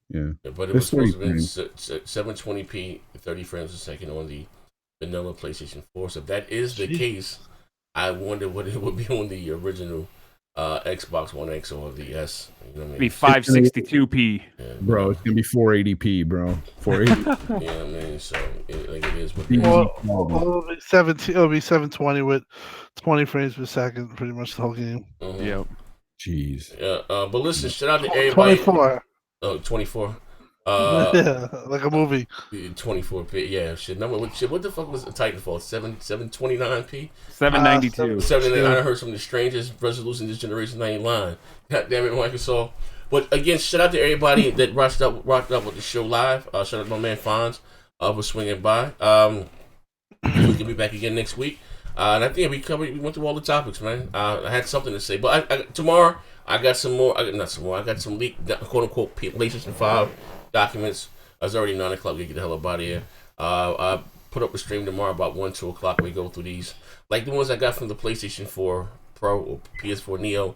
Yeah. But it was supposed to be 720p, 30 frames a second on the vanilla PlayStation 4. So if that is the case, I wonder what it would be on the original Xbox One X or the S. You know what I mean? Be 562p. Yeah, bro, it's gonna be 480p, bro. 480. Yeah, I mean, so it is what it is. It'll be 17. It'll be 720 with 20 frames per second, pretty much the whole game. Mm-hmm. Yep. Jeez. Yeah. But listen, shout out to everybody. 24. Oh, 24. Yeah, like a movie. 24p. Yeah, shit. Number what the fuck was Titanfall? 729p. 792. 799. I heard some of the strangest resolution this generation. I ain't lying. God damn it, Microsoft. But again, shout out to everybody that rocked up with the show live. Shout out to my man Fonz for swinging by. We can be back again next week. And I think we went through all the topics, man. I had something to say, but tomorrow I got some more. I got some leaked, quote unquote, PlayStation 5 documents. It's already 9 o'clock. We get the hell up out of here. I put up a stream tomorrow about 1, 2 o'clock. We go through these, like the ones I got from the PlayStation 4 Pro or PS4 Neo.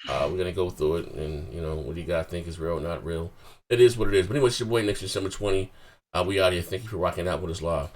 We're gonna go through it, and what do you guys think is real or not real? It is what it is. But anyway, it's your boy next December 20. We out here. Thank you for rocking out with us live.